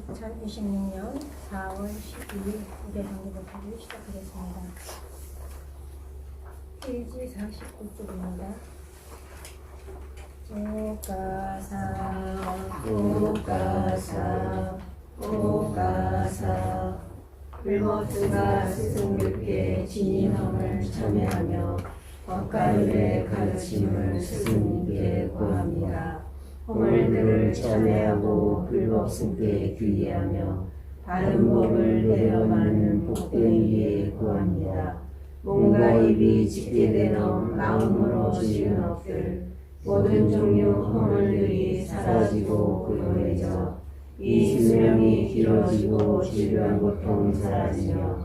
2026년 4월 12일 우대 정기봉사를 시작하겠습니다. 페이지 49쪽입니다. 오가사 불모스가 스승님께 진인함을 참여하며 법가율의 가르침을 스승님께 구합니다. 허물들을 참여하고 불법승께 귀의하며 바른 법을 배워가는 복되기에 구합니다. 몸과 입이 짓게 되는 마음으로 지은 업들 모든 종류 허물들이 사라지고 고요해져 이 수명이 길어지고 지루한 고통 사라지며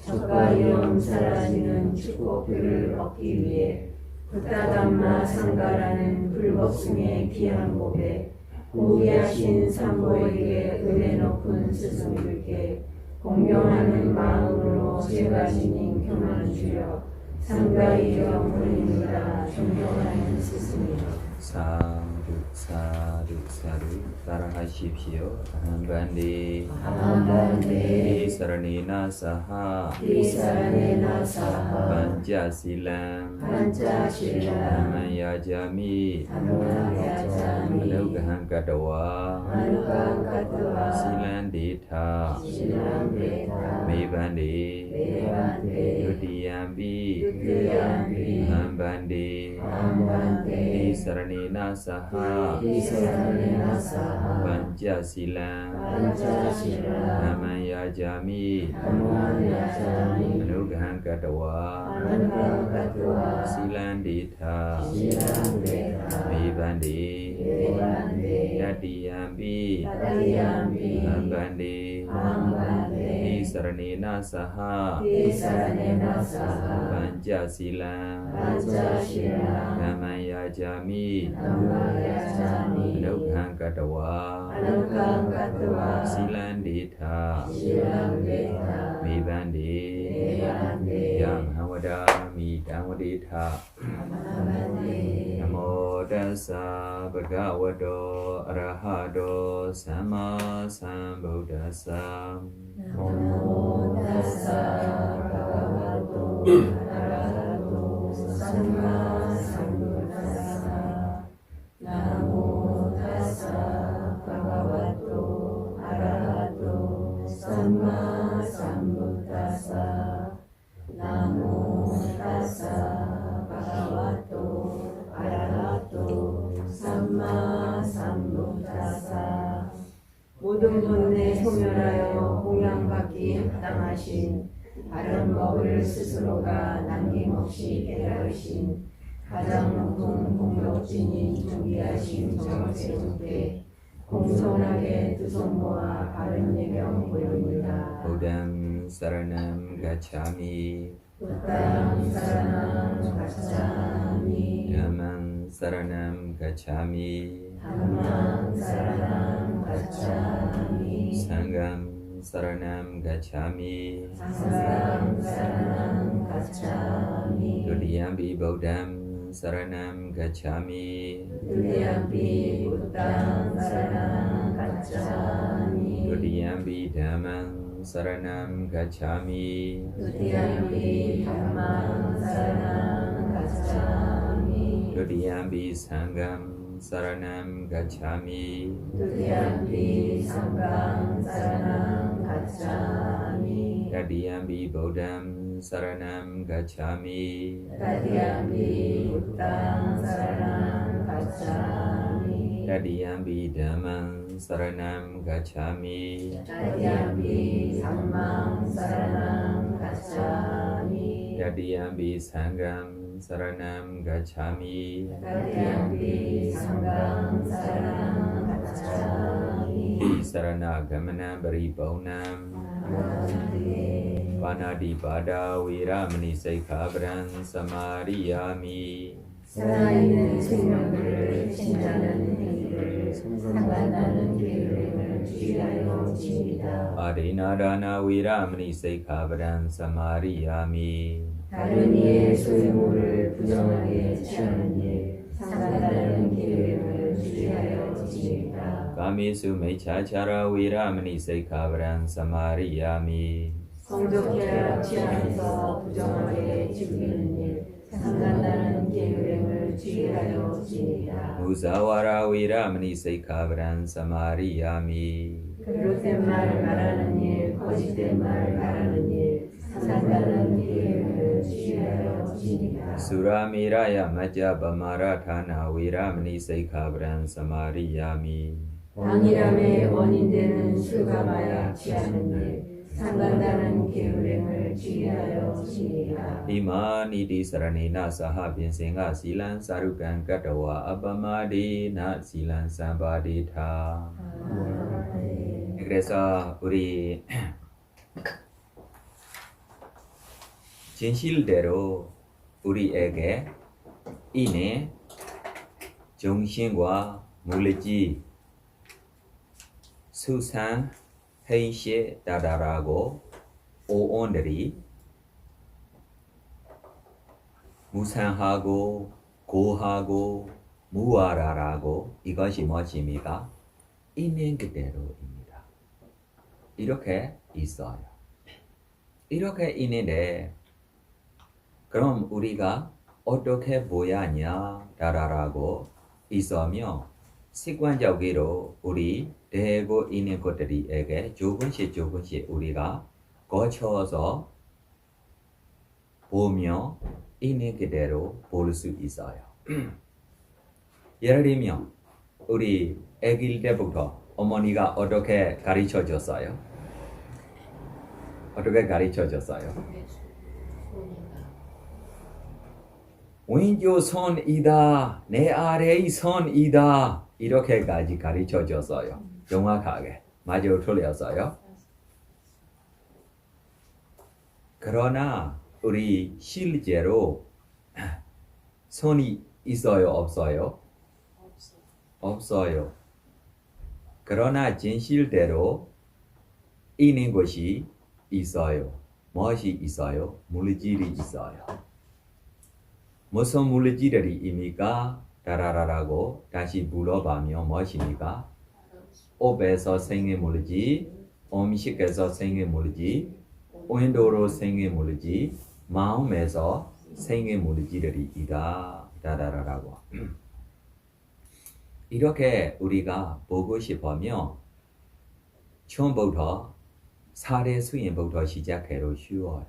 적과 위험 사라지는 축복들을 얻기 위해 부타담마 상가라는 불법승의 귀한 법에 고귀하신 산보에게 은혜 높은 스승들께 공경하는 마음으로 제가 지닌 교만을 주여 상가의 영혼입니다. 존경하는 스승이여. 사두 따라하십시오. 한반디 사라네나 사하 반자실랑 나마야자미 아누가한가다와 실란디타 메반디 유디얌비 한반디 사라네나 사하 반자실랑 나마야자미 아누가한가다와 실란디타 메반디 야디얌비 한반디 사라네나 사하 반자실랑 나마야자미 아누가한가다와 실란디타 메반디 양하와다미 당와디타 나모 다사 භගවතෝ අරහතෝ සම්මා සම්බුද්දස්ස නමෝ තස්සා භගවතෝ අරහතෝ සම්මා සම්බුද්දස්ස නමෝ තස්සා භගවතෝ අරහතෝ සම්මා සම්බුද්දස්ස නමෝ තස්සා භගවතෝ 아라하토 삼마 삼부타사 모든 분에 소멸하여 공양받기 합당하신 바른 법을 스스로가 남김없이 깨달으신 가장 높은 공덕진인 조기하신 정세주께 공손하게 두 손 모아 바른 예경 보입니다. 부담 사라남 가차미 부담 사라남 가차미 야망 사라남 가차미 담망 사라남 가차미 상감 사라남 가차미 상감 사라남 가차미 두리얌비 보담 사라남 가차미 두리얌비 부담 사라남 가차미 두리얌비 담망 사라남 가차미 두리얌비 담망 사라남 가차미 두리얌비 상감 사라남 가차미 두리얌비 상감 사라남 가차미 야디얌비 보담 사라남 가차미 다디얌비 부담 사라남 가차미 야디얌비 담망 사라남 가차미 다디얌비 상망 사라남 가차미 야디얌비 상감 사라남 가차미 다디얌비 상감 사라남 가차미 사라나가마나 바리바운am 바나디바다 위라ම니 세이카브란 사마리야미 살아있는 생명들을 신자는 행위를 상관하는 계획을 주의하여 지니다. 아리나다나 위라ම니 세이카브란 사마리야미 다른 이의 소유물을 부정하게 취하는 일 상관하는 계획을 주의하여 지니다. 가미수 메차차라 위라미니 세이카브란 사마리야미 성적해야 합치 않아서 부정하게 죽이는 일 상간다는 계율행을 주의하여 지니라. 무사와라 위라미니 세이카브란 사마리야미 그릇된 말 말하는 일 거짓된 말 말하는 일 상간다는 계율행을 주의하여 지니라. 수라미라야 마자바마라타나 위라미니 세이카브란 사마리야미 당일함의 원인되는 술과 마약 취하는 일 상간다는 계율행을 주의하여 지니라. 이마니디 사라니나 사하빈생아 실란 사루간 까다와 아바마디나 실란 삼바디타. 그래서 우리 진실대로 우리에게 인의 정신과 물리지 수상 회시에 따라라고 오온들이 무상하고 고하고 무아라라고 이것이 무엇입니까? 있는 그대로입니다. 이렇게 있어요. 이렇게 있는데 그럼 우리가 어떻게 보야냐 따라라고 있으며 습관적으로 우리 되고 있는 것들에게 조금씩 우리가 거쳐서 보며 있는 그대로 볼 수 있어요. 예를 들면 우리 아기 때부터 어머니가 어떻게 가르쳐 줬어요? 어떻게 가르쳐 줬어요? 왼쪽 손이다, 내 아래의 손이다 이렇게까지 가르쳐 줬어요. 정확하게. 맞아요, 틀렸어요? 그러나 우리 실제로 손이 있어요, 없어요? 없어요. 그러나 진실대로 있는 것이 있어요. 무엇이 있어요? 물질이 있어요. 무슨 물질들입니까? 따라라라고 다시 물어보면 무엇입니까? 옷에서 생긴 물질, 음식에서 생긴 물질, 온도로 생긴 물질, 마음에서 생긴 물질들이 있다. 따라라라고. 이렇게 우리가 보고 싶으면 처음부터 사례 수행부터 시작해도 쉬워요.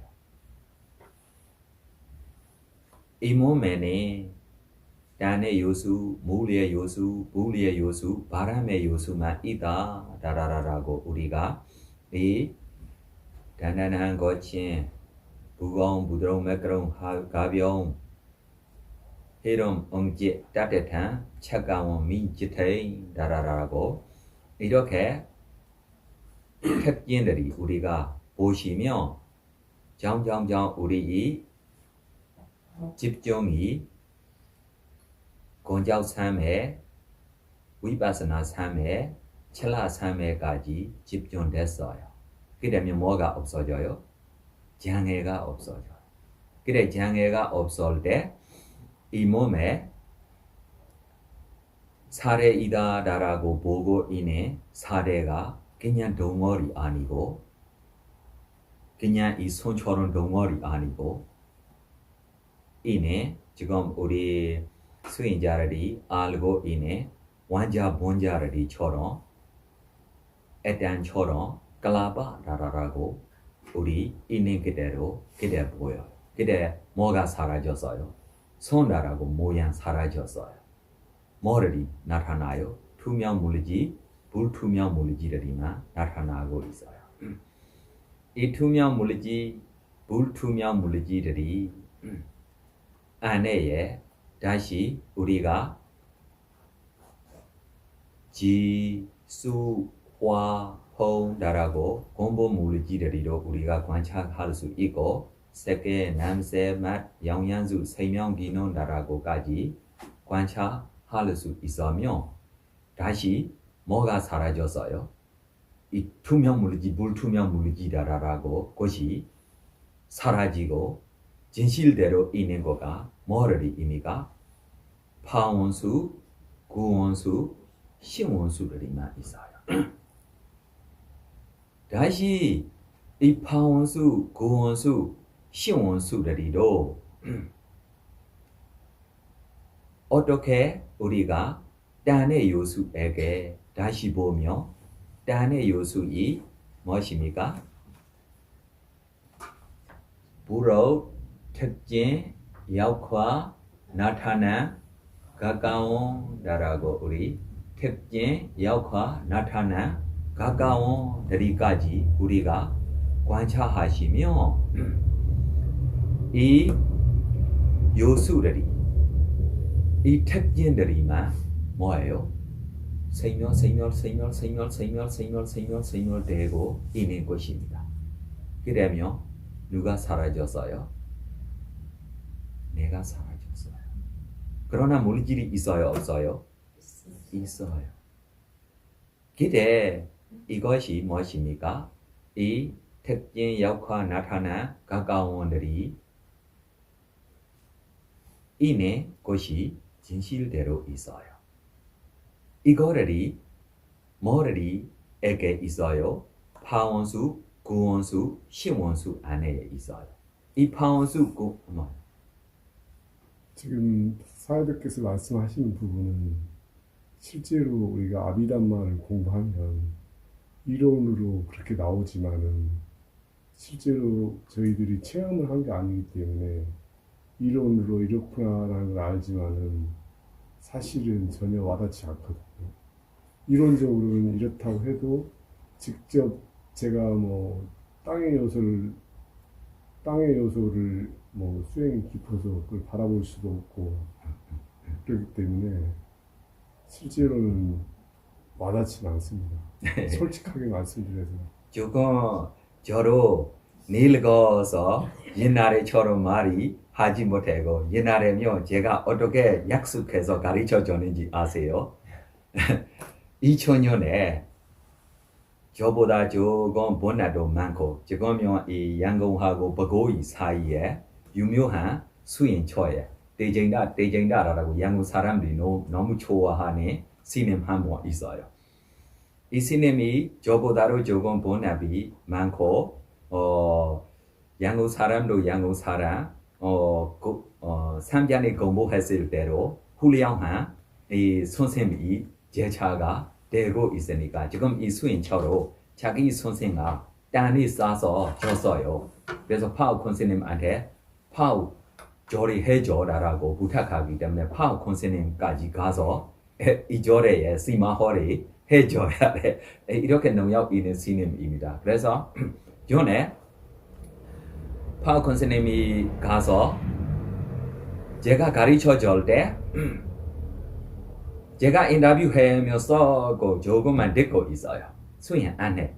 이 몸에는 단의 요수, 물의 요수, 불의 요수, 바람의 요수만 있다. 따라라라고 우리가 이 단단한 거친, 무거운, 부드러운, 매끄러운, 가벼운, 해름, 엉지, 따뜻한, 차가운, 민지태인, 따라라라고 이렇게 특징들이 우리가 보시면 점점점 우리 이 집중이 공적 3회, 위파스나 3회, 첼라 3회까지 집중됐어요. 그러면 뭐가 없어져요? 장애가 없어져요. 그래 장애가 없을 때 이 몸에 사례이다라고 보고 있는 사례가 그냥 덩어리 아니고 그냥 이 손처럼 덩어리 아니고 이네 지금 우리 수행자들이 알고 있는 완자 본자들이처럼 애단처럼 글라바라라고 우리 있는 그대로 그대 보여요. 그대 뭐가 사라졌어요? 손가락하고 모양 사라졌어요. 뭐들이 나타나요? 투명 물질, 불투명 물질들이만 나타나고 있어요. 이 투명 물질, 불투명 물질들이 안에 다시 우리가 지, 수, 화, 홍다라고 공본 물질들이로 우리가 관찰할 수 있고 색계, 냄새, 맛, 영양소, 생명 기능다라고까지 관찰할 수 있으며 다시 뭐가 사라졌어요? 이 투명 물질, 불투명 물질이라고 것이 사라지고 진실대로 있는 거가 뭐를 의미가? 파원수, 구원수, 신원수들이만 있어요. 다시 이 파원수, 구원수, 신원수들이도 어떻게 우리가 딴의 요수에게 다시 보며 딴의 요수이 무엇입니까? 부러운 특징, 역화, 나타나, 가까운다라고 우리 특징, 역화, 나타나, 가까운 데리까지 우리가 관찰하시며 이 요수들이 이 특징들이만 뭐예요? 생멸되고 있는 것입니다. 그러면 누가 사라졌어요? 내가 사라졌어요. 그러나 물질이 있어요? 없어요? 있어요. 그때 이것이 무엇입니까? 이 특징, 역화, 나타나, 가까운들이 있는 것이 진실대로 있어요. 이거들이 뭐들이에게 있어요? 파원수, 구원수, 신원수 안에 있어요. 이 파원수, 지금 사회자께서 말씀하시는 부분은 실제로 우리가 아비담마를 공부하면 이론으로 그렇게 나오지만은 실제로 저희들이 체험을 한 게 아니기 때문에 이론으로 이렇구나라는 걸 알지만은 사실은 전혀 와닿지 않거든요. 이론적으로는 이렇다고 해도 직접 제가 뭐 땅의 요소를 뭐 수행이 깊어서 그걸 바라볼 수도 없고 그렇기 때문에 실제로는 와닿지 않습니다. 솔직하게 말씀드려서. 조금 저로 늙어서 옛날에처럼 말이 하지 못하고 옛날에면 제가 어떻게 약속해서 가르쳐 줬는지 아세요? 2000년에 저보다 조금 번화도 많고 지금은 이 양궁하고 버고이 사이에 유명한 수인초에 대쟁다라고 양궁 사람들이 너무 좋아하는 스님 한 분 있어요. 이 스님이 저보다도 조금 번화비 많고 양궁 사람도 양궁 사람 3년에 공부했을 때로 훌륭한 이 선생님이 제자가 되고 있으니까 지금 이 수인처로 자기 선생가 땅이 싸서 줬어요. 그래서 파우 선생님한테 파우 조리해줘라고 부탁하기 때문에 파우 선생님까지 가서 이 조리에 시마허리 해줘야 돼. 이렇게 능력 있는 스님입니다. 그래서 전에 파우 선생님이 가서 제가 가르쳐 줄 때 제가 인터뷰하면서 조금만 듣고 있어요. 수행 안에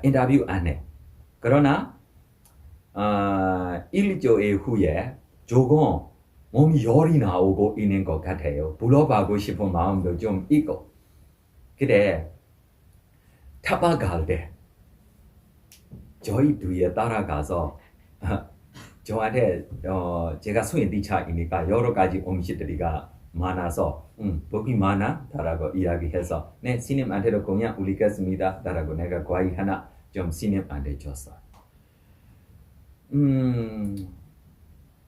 인터뷰 안에 그러나 일주일 후에 조금 몸이 열이 나오고 있는 것 같아요. 물어보고 싶은 마음도 좀 있고 그래 타박할 때 저희 뒤에 따라가서 저한테 제가 수행디차이니까 여러 가지 음식들이가 많아서 복이 많아? 라고 이야기해서 네 스님한테도 그냥 올리겠습니다 라고 내가 과일 하나 좀 스님한테 줬어요.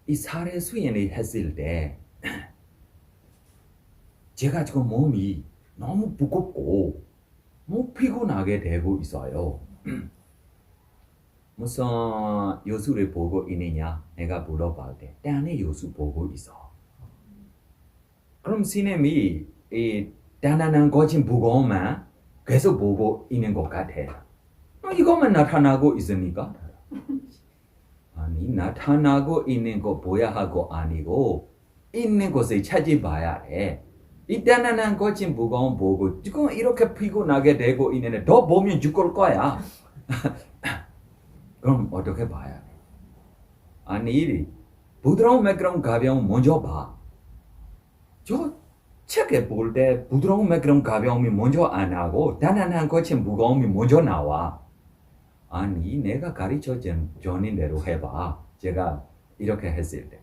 이 사례 수행을 했을 때 제가 지금 몸이 너무 무겁고 너무 피곤하게 되고 있어요. 무슨 요수를 보고 있느냐 내가 물어볼 때 딴의 요수 보고 있어. 그럼 스님이 이 단단한 거친 무거움만 계속 보고 있는 것 같아. 이것만 나타나고 있으니까 아니 나타나고 있는 거 보야 하고 아니고 있는 것을 찾아봐야 해. 이 단단한 거친 무거움 보고 지금 이렇게 피곤하게 되고 있는데 더 보면 죽을 거야. 그럼 어떻게 봐야 돼? 아니 부드러운 매끄러운 가벼움 먼저 봐. 저 책에 볼 때 부드러운 매끄러운 가벼움이 먼저 안 하고 단단한 거친 무거움이 먼저 나와. 아니 내가 가르쳐 준 대로 해봐. 제가 이렇게 했을 때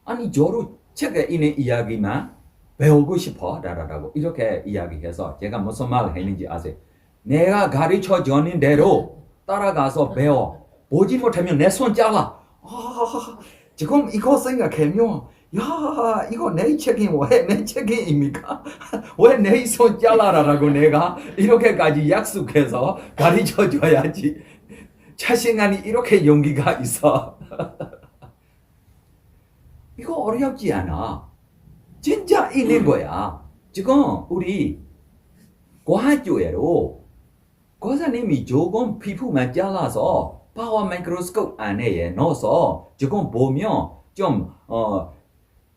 아니 저로 책에 있는 이야기만 배우고 싶어 라라라고 이렇게 이야기해서 제가 무슨 말을 했는지 아세요? 내가 가르쳐 주는 대로 따라가서 배워. 보지 못하면 내 손 잘라. 지금 이거 생각하면 야 이거 내 책임 왜 내 책임입니까? 왜 내 손 잘라라라고 내가 이렇게까지 약속해서 가르쳐 줘야지. 자신감이 이렇게 용기가 있어. 이거 어렵지 않아. 진짜 있는 거야. 지금 우리 과학교회로 과사님이 조금 피부만 잘라서 파워 마이크로스코프 안에 넣어서 지금 보면 좀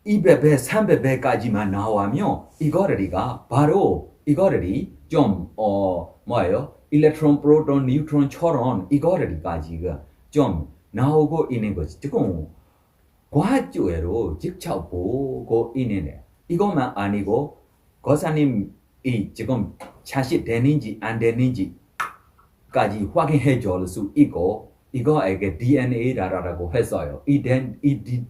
200배, 300배까지만 나오면 이거리가 바로 이거리 좀 뭐예요? 일렉트론, 프로톤, 뉴트론처럼 이거리까지가 좀 나오고 있는 거지. 지금 과학교회로 직접 보고 있는데 이것만 아니고 거사님이 지금 자식 되는지 안 되는지까지 확인해 줄 수 있고 이거에게 DNA라고 했어요. 이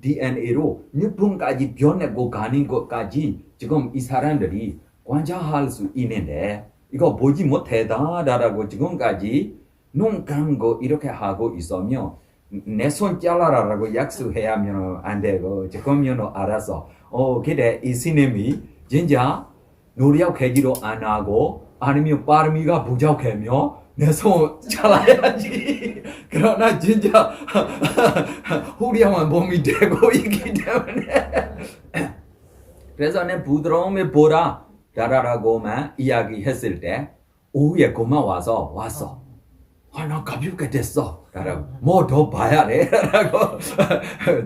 DNA로 몇 분까지 변하고 가는 것까지 지금 이 사람들이 관찰할 수 있는데 이거 보지 못하다라고 지금까지 눈 감고 이렇게 하고 있으면 내 손 잘라라라고 약속해야 하면 안 되고 지금은 알아서 그래 이 스님이 진짜 노력하지도 안 하고 아니면 빠름이가 부족하면 내 손 잘라야지. 그러나 진짜 후리한 몸이 되고 있기 때문에 그래서 내 부드러움을 보라 라라라고만 이야기했을 때 오후에 고마워서 왔어. 나 가볍게 됐어. 라고 뭐 더 봐야 돼. 라고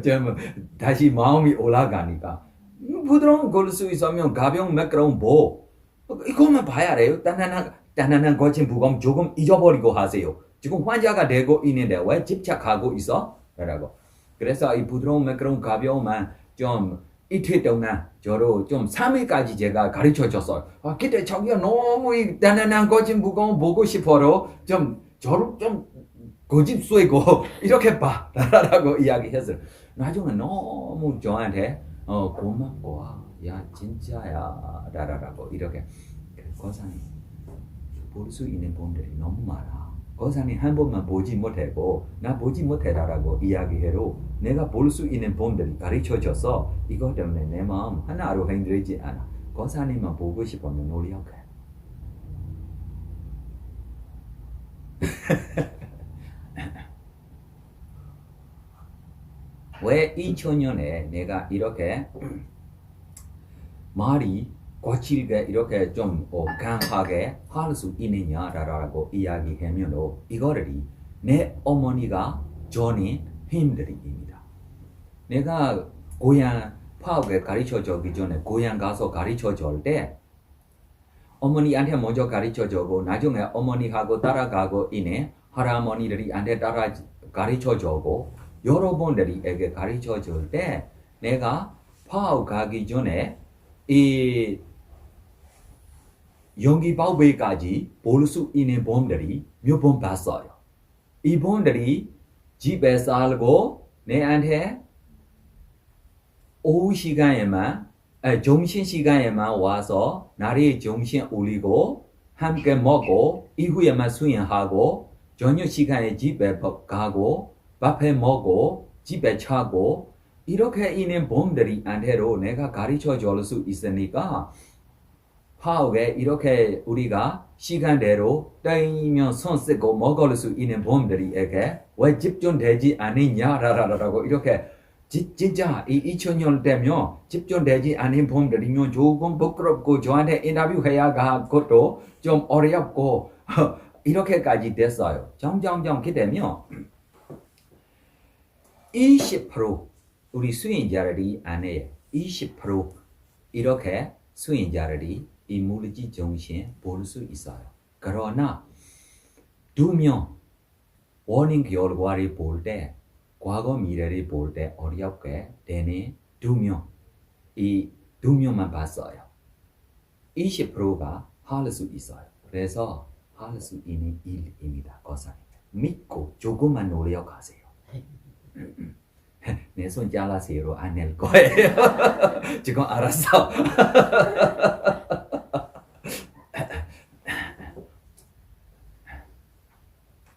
좀 다시 마음이 올라가니까 부드러운 걸 수 있으면 가벼운 매끄러운 보 이것만 봐야 돼요. 단단한 거친 부검 조금 잊어버리고 하세요. 지금 환자가 되고 있는데 왜 집착하고 있어? 라고 그래서 이 부드러운 매끄러운 가벼움만 좀 이틀 동안 저로 좀 3일까지 제가 가르쳐 줬어요. 그때 저기요 너무 이 단단한 거친 부검 보고 싶어로 저를 좀 고집 쏘이고 이렇게 봐 라고 이야기했어요. 나중에 너무 저한테 고맙고 야 진짜야 라라라고 이렇게 거사님 볼 수 있는 분들이 너무 많아. 거사님 한 번만 보지 못하고 나 보지 못해라라고 이야기해도 내가 볼 수 있는 분들이 가르쳐줘서 이것 때문에 내 마음 하나로 흔들리지 않아. 거사님만 보고 싶으면 노력해. 왜 2000년에 내가 이렇게 말이 거칠게 이렇게 좀 강하게 할 수 있느냐라고 이야기하면 이거를 내 어머니가 저는 힘들입니다. 내가 고향 파업에 가르쳐주기 전에 고향 가서 가르쳐줄 때 어머니한테 먼저 가르쳐주고 나중에 어머니하고 따라가고 있는 할아버니들이 한테 따라 가르쳐주고 여러분들에게 가르쳐줄 때 내가 파업 가기 전에 이 연기바위까지 볼 수 있는 분들이 몇 번 봤어요. 이 분들이 집에 살고 내한테 오후 시간에만 점심 시간에만 와서 나를 점심 올리고 함께 먹고 이후에만 수행하고 저녁 시간에 집에 가고 밥해 먹고 집에 자고 이렇게 있는 분들이 한테로 내가 가르쳐 줄 수 있으니까 파업에 이렇게 우리가 시간대로 떼면 손 쓰고 먹을 수 있는 분들에게 왜 집중되지 않느냐라고 이렇게 진짜 이 2000년 되면 집중되지 않은 분들이면 조금 부끄럽고 저한테 인터뷰해야 할 것도 좀 어렵고 이렇게까지 됐어요. 점점점 기대면 20% 우리 수행자들이 안에 20% 이렇게 수행자들이 이 물질 정신에 볼 수 있어요. 그러나 2명 원인 결과를 볼 때 과거 미래를 볼 때 어렵게 되는 2명 이 2명만 봤어요. 20%가 할 수 있어요. 그래서 할 수 있는 일입니다. 거사님 믿고 조금만 노력하세요. 내 손 잘라세요 안 낼 거예요. 지금 알았어.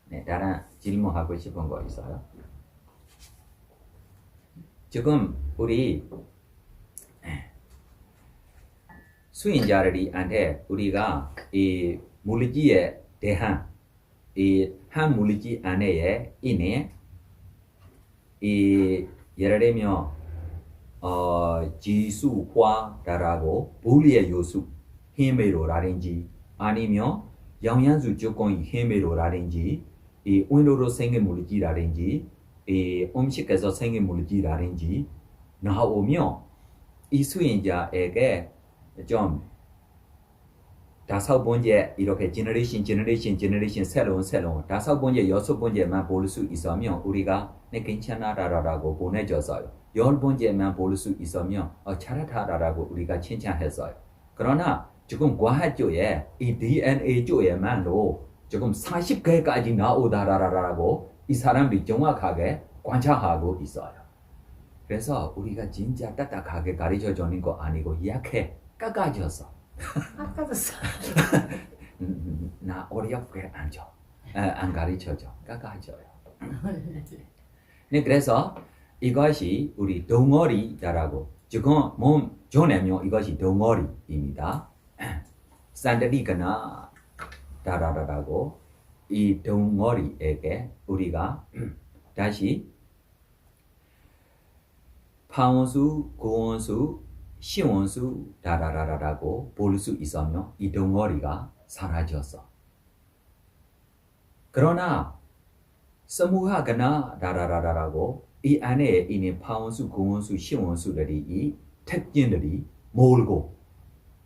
네, 다른 질문하고 싶은 거 있어요? 지금 우리 수인자들이한테 우리가 이 물리지에 대한 이 한 물리지 안에 있는 이 예를 들면 지수화라고 분리의 요소 힘으로라든지 아니면 영양소 조건이 힘으로라든지 이 온도로 생긴 물질이라든지 이 음식에서 생긴 물질이라든지 나오면 이 수인자에게 좀 5번째 이렇게 제너레이션 새로운 5번째만 볼 수 있으면 우리가 네 괜찮아라고 보내줬어요. 10번째만 볼 수 있으면 잘하다라고 우리가 칭찬했어요. 그러나 지금 과학 쪽에 이 DNA 쪽에만로 지금 40개까지 나오다라고 이 사람들이 정확하게 관찰하고 있어요. 그래서 우리가 진짜 딱딱하게 가르쳐 주는 거 아니고 약해 깎아줬어. 아까졌어. 나 어렵게 안 줘. 안 가르쳐줘. 깎아줘요. 네, 그래서 이것이 우리 덩어리다라고 지금 몸 전에면 이것이 덩어리입니다. 산들이거나 다라라라고 이 덩어리에게 우리가 다시 파원수, 고원수, 시원수 다라라라라고 볼 수 있으면 이 덩어리가 사라졌어. 그러나 서무하거나 다라라라라고 이 안에 있는 파원수, 고원수, 시원수들이 이 특징들이 몰고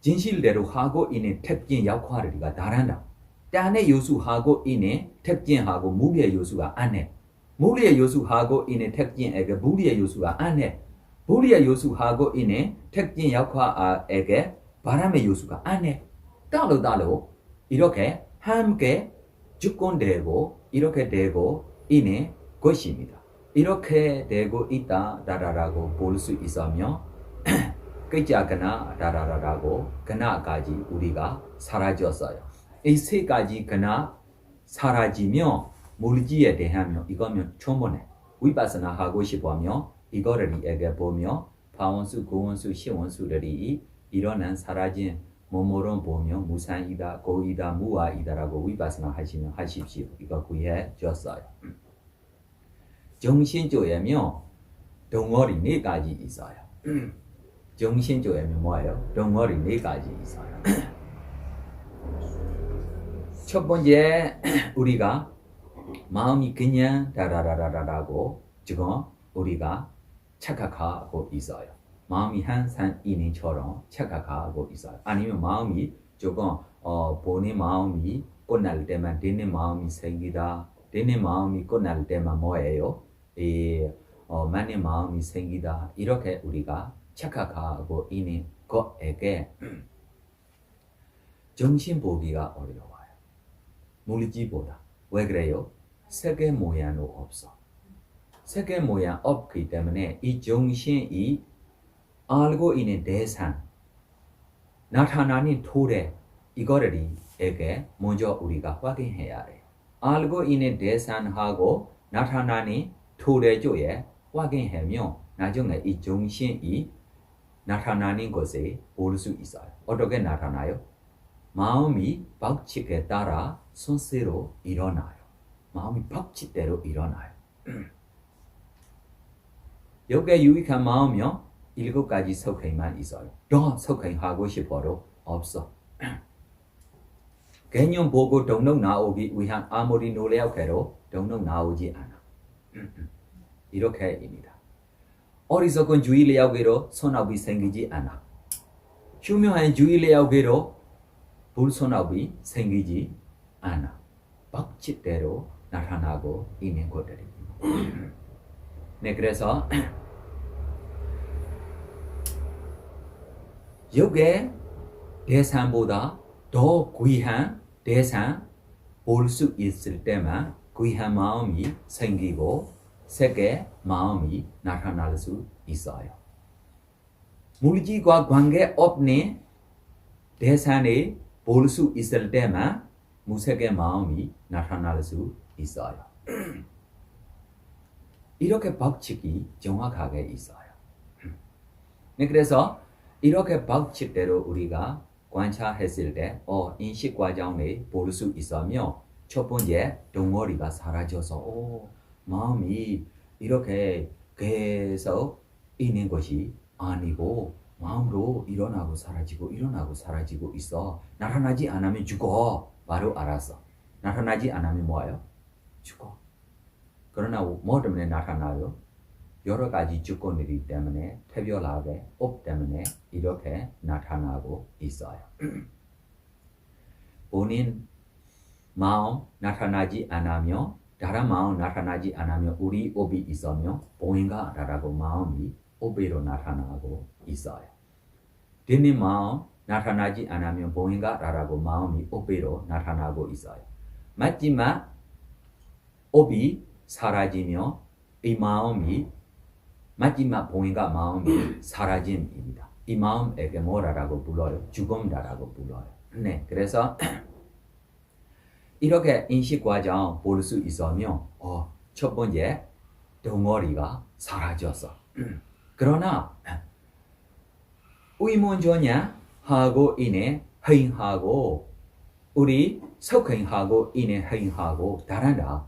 진실대로 하고 있는 특징 역할이가 다른다. 딴의 요소하고 있는 특징하고 무리의 요소가 안 해. 무리의 요소하고 있는 특징에게 무리의 요소가 안 해. 무리의 요소하고 있는 특징 역할에게 바람의 요소가 안 해. 따로 이렇게 함께 주권되고 이렇게 되고 있는 것입니다. 이렇게 되고 있다라고 볼 수 있으면 끝자거나 다라라라고 그나까지 우리가 사라졌어요. 이 세 가지 그나 사라지면 물질에 대하면 이거면 충분해. 위파스나 하고 싶으면 이거를 얘기해 보면 파원수, 고원수, 시원수들이 일어난 사라진 몸으로 보면 무산이다, 고이다, 무아이다라고 위파스나 하시면 하십시오. 이거 구해 줬어요. 정신조에면 덩어리 4가지 있어요. 정신조에면 뭐예요? 덩어리 4가지 있어요. 첫 번째 우리가 마음이 그냥 다라라라라고 지금 우리가 착각하고 있어요. 마음이 항상 인인처럼 착각하고 있어요. 아니면 마음이 조금 본인 마음이 끝날 때만 되는 마음이 생기다. 되는 마음이 끝날 때만 뭐예요? 맞는 마음이 생기다. 이렇게 우리가 착각하고 있는 것에게 정신 보기가 어려워요. 물질보다. 왜 그래요? 세계 모양도 없어. 세계 모양 없기 때문에 이 정신이 알고 있는 대상, 나타나는 토대, 이거를에게 먼저 우리가 확인해야 돼. 알고 있는 대상하고 나타나는 토대 쪽에 확인하면 나중에 이 정신이 나타나는 것을 볼 수 있어요. 어떻게 나타나요? 마음이 법칙에 따라 순서로 일어나요. 마음이 법칙대로 일어나요. 여기에 유익한 마음이요. 7가지 속행만 있어요. 더 속행하고 싶어도 없어. 개념 보고 동동 나오기 위한 아무리 노력해도 동동 나오지 않아. 이렇게입니다. 어리석은 주의력으로 손업이 생기지 않아. 휴명한 주의력으로 불손업이 생기지 않아. 법칙대로 나타나고 있는 것들입니다. 네, 그래서 여기에 대상보다 더 귀한 대상 볼 수 있을 때만 귀한 마음이 생기고 색의 마음이 나타날 수 있어요. 물질과 관계 없는 대상에 볼 수 있을 때만 무색의 마음이 나타날 수 있어요. 이렇게 법칙이 정확하게 있어요. 네, 그래서 이렇게 법칙대로 우리가 관찰했을 때 인식 과정에 볼 수 있으며 첫 번째 덩어리가 사라져서 마음이 이렇게 계속 있는 것이 아니고 마음으로 일어나고 사라지고 있어. 나타나지 않으면 죽어. 바로 알았어. 나타나지 않으면 뭐예요? 죽어. 그러나 뭐 때문에 나타나요? 여러 가지 조건들이 때문에 특별하게 업 때문에 이렇게 나타나고 있어요. 본인 마음 나타나지 않으며 다른 마음 나타나지 않으며 우리 업이 있으며 보인가라고 마음이 업으로 나타나고 있어요. 뒷니 마음 나타나지 않으면 보인가라고 마음이 업으로 나타나고 있어요. 마지막 업이 사라지며 이 마음이 마지막 보인가 마음이 사라짐입니다. 이 마음에게 뭐라고 불러요? 죽음이라고 불러요. 네, 그래서 이렇게 인식 과정 볼 수 있으며 첫 번째 덩어리가 사라졌어. 그러나 의문전야 하고 인해 행하고 우리 속행하고 인해 행하고 다르다.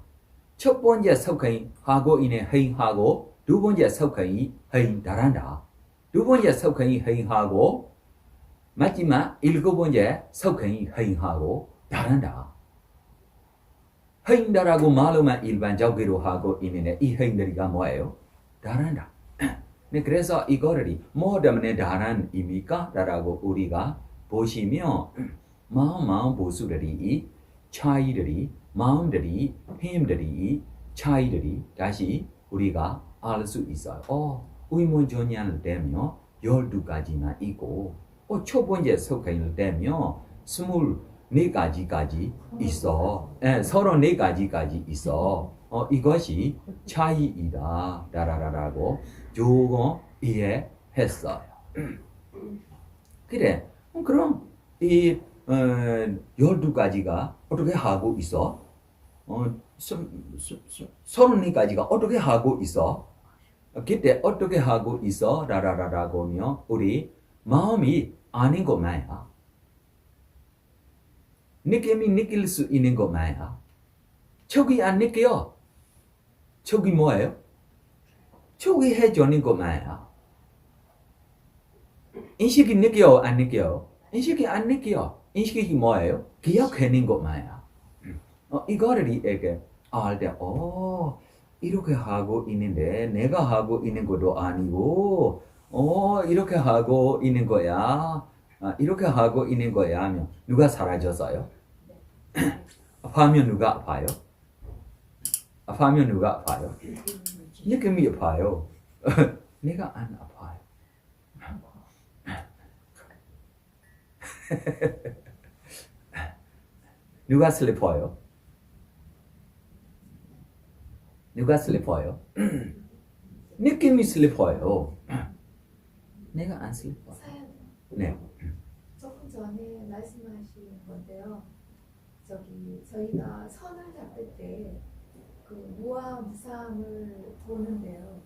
첫 번째 속행하고 인해 행하고 두 번째 속행이 행 다르다. 두 번째 속행이 행하고 마지막 일곱 번째 속행이 행하고 다르다. 행다라고 말하면 일반적으로 하고 있는데 이 행들이가 뭐예요? 다르다. 네, 그래서 이거를 뭐 때문에 다른 의미가? 라고 우리가 보시면 마음 보수들이 차이들이 마음들이 힘들이 차이들이 다시 우리가 알 수 있어요. 의문전야를 되면 12가지나 있고 첫 번째 속행을 되면 24가지까지 있어. 34가지까지 있어. 이것이 차이이다. 라라라라고 조금 이해했어요. 그래. 그럼 이 12가지가 어떻게 하고 있어? 34가지가 어떻게 하고 있어? 그때 어떻게 하고 있어? 라라라라고 하면 우리 마음이 아닌 것만이야. 느낌이 느낄 수 있는 것만이야. 척이 안 느껴요. 척이 뭐예요? 척이 해주는 것만이야. 인식이 느껴요? 안 느껴요? 인식이 안 느껴요. 인식이 뭐예요? 기억하는 것만이야. 이거를 이렇게 알 때, 이렇게 하고 있는데 내가 하고 있는 것도 아니고, 이렇게 하고 있는 거야. 이렇게 하고 있는 거야 하면 누가 사라졌어요? 아파하면 누가 아파요? 아파하면 누가 아파요? 느낌이 아파요. 내가 안 아파요. 누가 슬리퍼요? 누가 슬리퍼요? 느낌이 슬리퍼요. 내가 안 슬리퍼. 네. 조금 전에 말씀하신 건데요. 저희가 선을 잡을 때 그 무와 무상을 보는데요.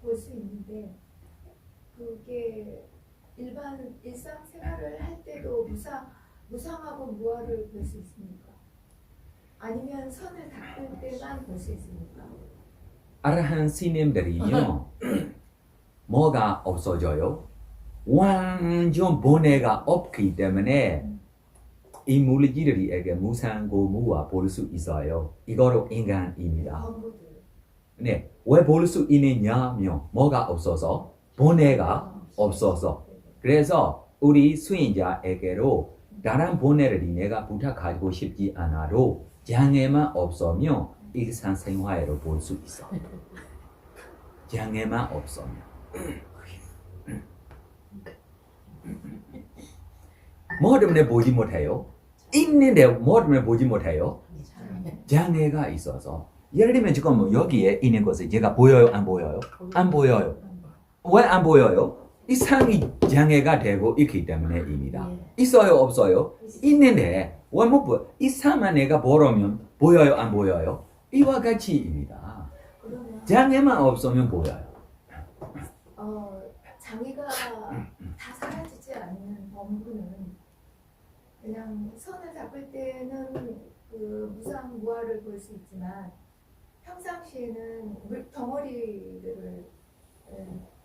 볼 수 있는데 그게 일상생활을 할 때도 무상하고 무아를 볼 수 있습니까? 아니면 선을 닦을 때만 볼 수 있습니까? 아라한 스님들이요. 뭐가 없어져요? 완전 번뇌가 없기 때문에 이 물질들에게 무상고 무아 볼 수 있어요. 이거로 인간입니다. 네, 왜 볼 수 있느냐면 뭐가 없어서 번뇌가 없어서. 그래서 우리 수행자에게로 다른 번뇌를 내가 부탁하고 싶지 않아도 장애만 없으면 일상생활로 볼 수 있어. 장애만 없으면. 뭐 때문에 보지 못해요? 있는데 뭐 때문에 보지 못해요? 장애가 있어서. 예를 들면 지금 여기에 있는 것을 제가 보여요? 안 보여요? 안 보여요. 왜 안 보여요? 이 상이 장애가 되고 있기 때문에입니다. 있어요? 없어요? 있는데 왜 못 보여? 이 상만 내가 보려면 보여요? 안 보여요? 이와 같이입니다. 그러면 장애만 없으면 보여요. 장애가 다 사라지지 않는 범부는 그냥 선을 잡을 때는 그 무상무화를 볼 수 있지만 평상시에는 덩어리를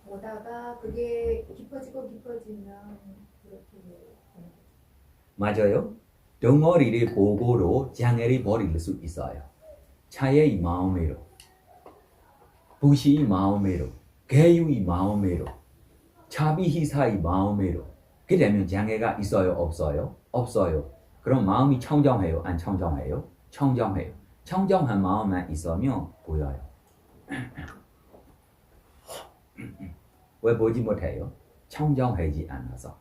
보다가 그게 깊어지면 그렇게 되는 거죠. 맞아요. 덩어리를 보고로 장애를 버릴 수 있어요. 차의 마음으로, 부시의 마음으로, 개유의 마음으로, 자비희사의 마음으로. 그러면 장애가 있어요? 없어요? 없어요. 그럼 마음이 청정해요? 안 청정해요? 청정해요. 청정한 마음만 있으면 보여요. 왜 보지 못해요? 청정하지 않아서.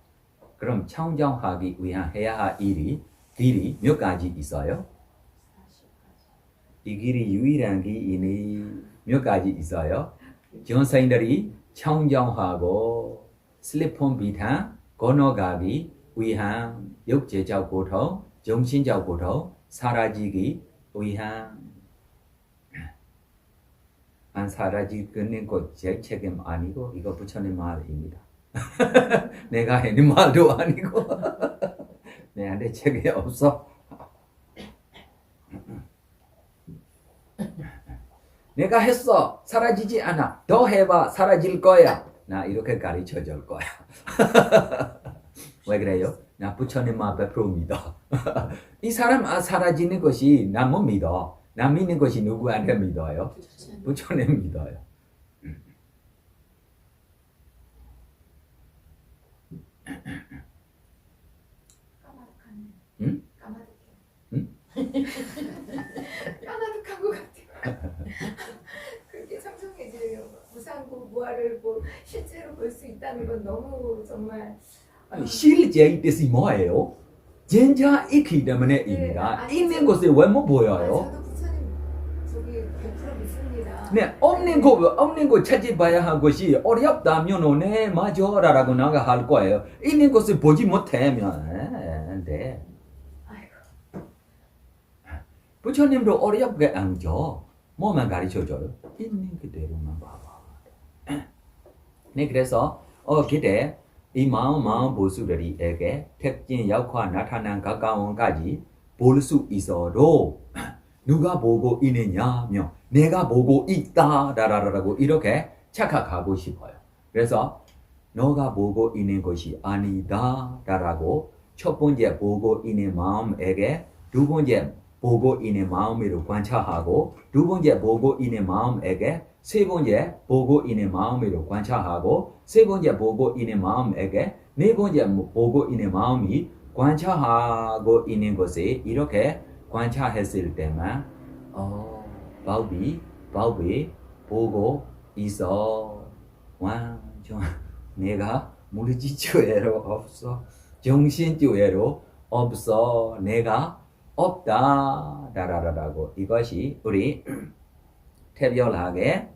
그럼 청정하기 위한 해야 할 길이 몇 가지 있어요? 이 길이 유일한 길이 몇 가지 있어요? 전생들이 청정하고 슬리폰 비탄 건너가기 위한 육체적 고통, 정신적 고통 사라지기 위한 안 사라지는 것 제 책임 아니고 이거 부처님 말입니다. 내가 하는 말도 아니고 내한테 책이 없어. 내가 했어 사라지지 않아. 더 해봐 사라질 거야. 나 이렇게 가르쳐 줄 거야. 왜 그래요? 나 부처님 말 100% 믿어. 이 사람 사라지는 것이 나 못 믿어. 나 믿는 것이 누구한테 믿어요? 부처님 믿어요. 까마득하네. 응? 까마득해. 응? 까마득한 것 같아. 그렇게 청정해지려고 무상고 무아를 실제로 볼 수 있다는 건 너무 정말 아니, 실제의 뜻이 뭐예요? 진짜 있기 때문에입니다. 네, 있는 것을 왜 못 보여요? 저도 부처님 저기 100% 믿습니다. 네, 없는 거 찾아봐야 할 것이 어렵다면 네 맞아라고 나가 할 거예요. 있는 것을 보지 못하면 안 돼. 아이고. 부처님도 어렵게 안 줘. 뭐만 가르쳐줘요? 있는 그대로만 봐봐. 네, 그래서 그때 이 마음 보수들이에게 특징 역할 나타난 가까운까지 볼 수 있어도 누가 보고 있느냐며 내가 보고 있다라고 이렇게 착각하고 싶어요. 그래서 너가 보고 있는 것이 아니다라고 첫 번째 보고 있는 마음에게 두 번째 보고 있는 마음으로 관찰하고 두 번째 보고 있는 마음에게 세 번째 보고 있는 마음으로 관찰하고 세 번째 보고 있는 마음에게 네 번째 보고 있는 마음이 관찰하고 있는 것에 이렇게 관찰했을 때만 바울이 보고 있어. 완전 내가 물질주의로 없어. 정신주의로 없어. 내가 없다. 라라라라고 이것이 우리 특별하게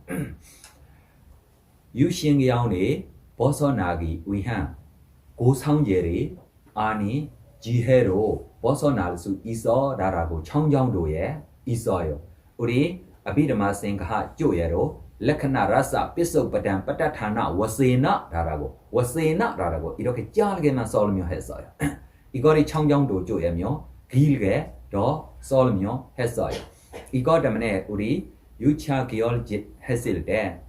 유신경이 벗어나기 위한 고상제리 아니 지혜로 벗어날 수 있어 라라고 청정도에 있어요. 우리 아비드마 생각 조예로 레크나 라사 피소바단 빠타타나 와세나 라라고 이렇게 짧게만 설명했어요. 이거를 청정도 조예며 길게 더 설명했어요. 이거 때문에 우리 유차 기울짓 했을 때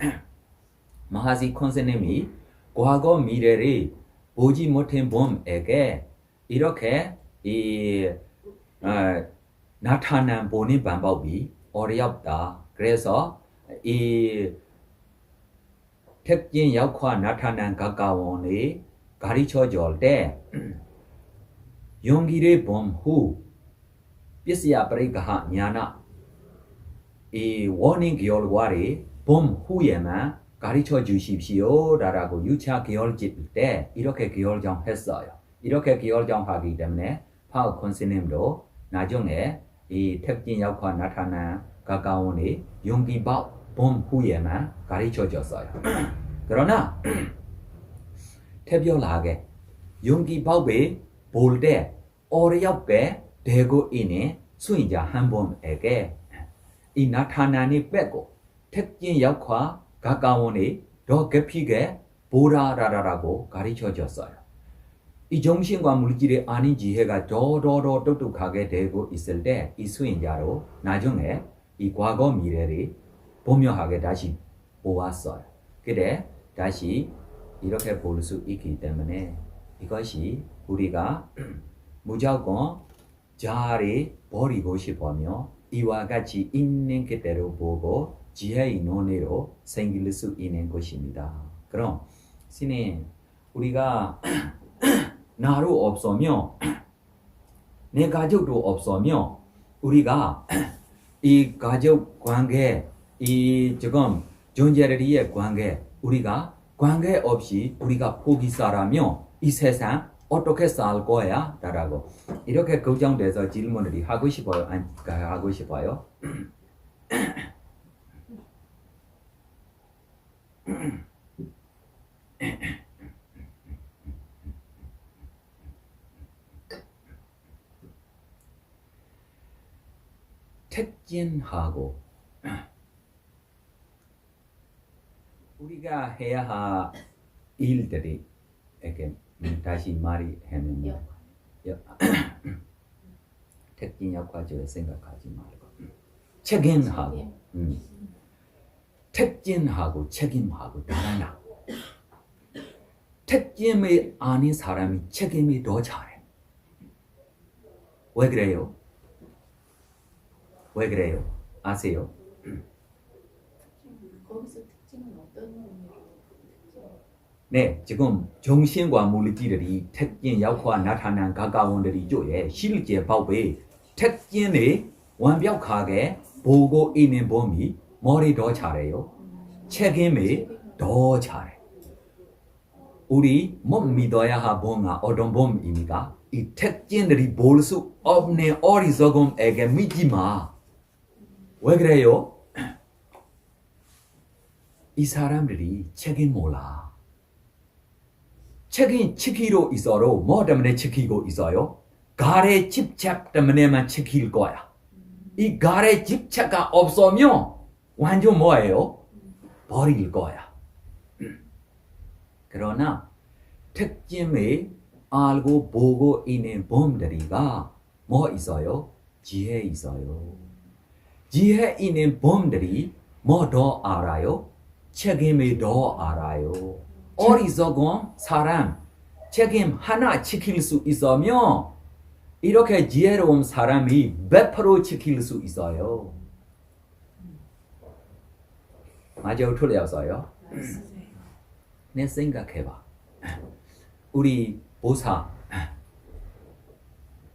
마하시 콘스님이 과거 미래를 보지 못한 봄에게 이렇게 나타난 보는 방법이 어렵다. 그래서 이 특징 역할 나타난 가까운이 가르쳐 줄 때 용기를 본 후 피스야 브레이크하 냐나 이 원인 결과를 본 후에만 가르쳐 주십시오 라고 유차 결집 때 이렇게 결정했어요. 이렇게 결정하기 때문에 파우 콘스님도 나중에 이 특징 역할 나타난 가까운 용기밥 봄 후에만 가르쳐줬어요. 그러나 특별하게 용기밥을 볼 때 어렵게 되고 있는 수행자 한 분에게 이 나타나는 빼고 특징 역과 가까운 더 깊이게 보라라라고 가르쳐줬어요. 이 정신과 물질이 아닌 지혜가 더더더 똑똑하게 되고 있을 때 이 수행자로 나중에 이 과거 미래를 보묘하게 다시 보았어요. 그래 다시 이렇게 볼 수 있기 때문에 이것이 우리가 무조건 자아를 버리고 싶으며 이와 같이 있는 그대로 보고 지혜의 논의로 생길 수 있는 것입니다. 그럼 신이 우리가 나로 없으며 내 가족도 없으며 우리가 이 가족 관계 이 지금 존재의 관계 우리가 관계 없이 우리가 포기사라며 이 세상 어떻게 살 거야? 라고 이렇게 걱정돼서 질문을 하고 싶어요? 안 하고 싶어요? 특징하고 우리가 해야 할 일들이 이렇게 다시 말이 하면 특징 역할적으로 생각하지 말고 책임하고 특징하고 책임하고 달라. 특징이 아닌 사람이 책임이 더 잘해. 왜 그래요? 왜 그래요? 아세요? 거기서 특징은 어떤 의미로? 네, 지금 정신과 물질이 특징 역과 나타난 가까운 들이죠. 실제 법의 특징을 완벽하게 보고 있는 범이 머리 더 잘해요. 책임이 더 잘해. 우리 못 믿어야 할 범가 어떤 범입니까? 이 특징들이 볼 수 없는 어리석음에게 믿지 마. 왜 그래요? 이 사람들이 책임 몰라. 책임 지키러 있어도 뭐 때문에 지키고 있어요? 가래 집착 때문에만 지킬 거야. 이 가래 집착가 없으면 완전 뭐예요? 버릴 거야. 그러나 특징을 알고 보고 있는 범들이가 뭐 있어요? 지혜 있어요. 지혜 있는 범들이 뭐 더 알아요? 책임을 더 알아요. 어리석은 사람 책임 하나 지킬 수 있으면 이렇게 지혜로운 사람이 100% 지킬 수 있어요. 맞아요? 틀렸어요? 내 생각해봐. 우리 보사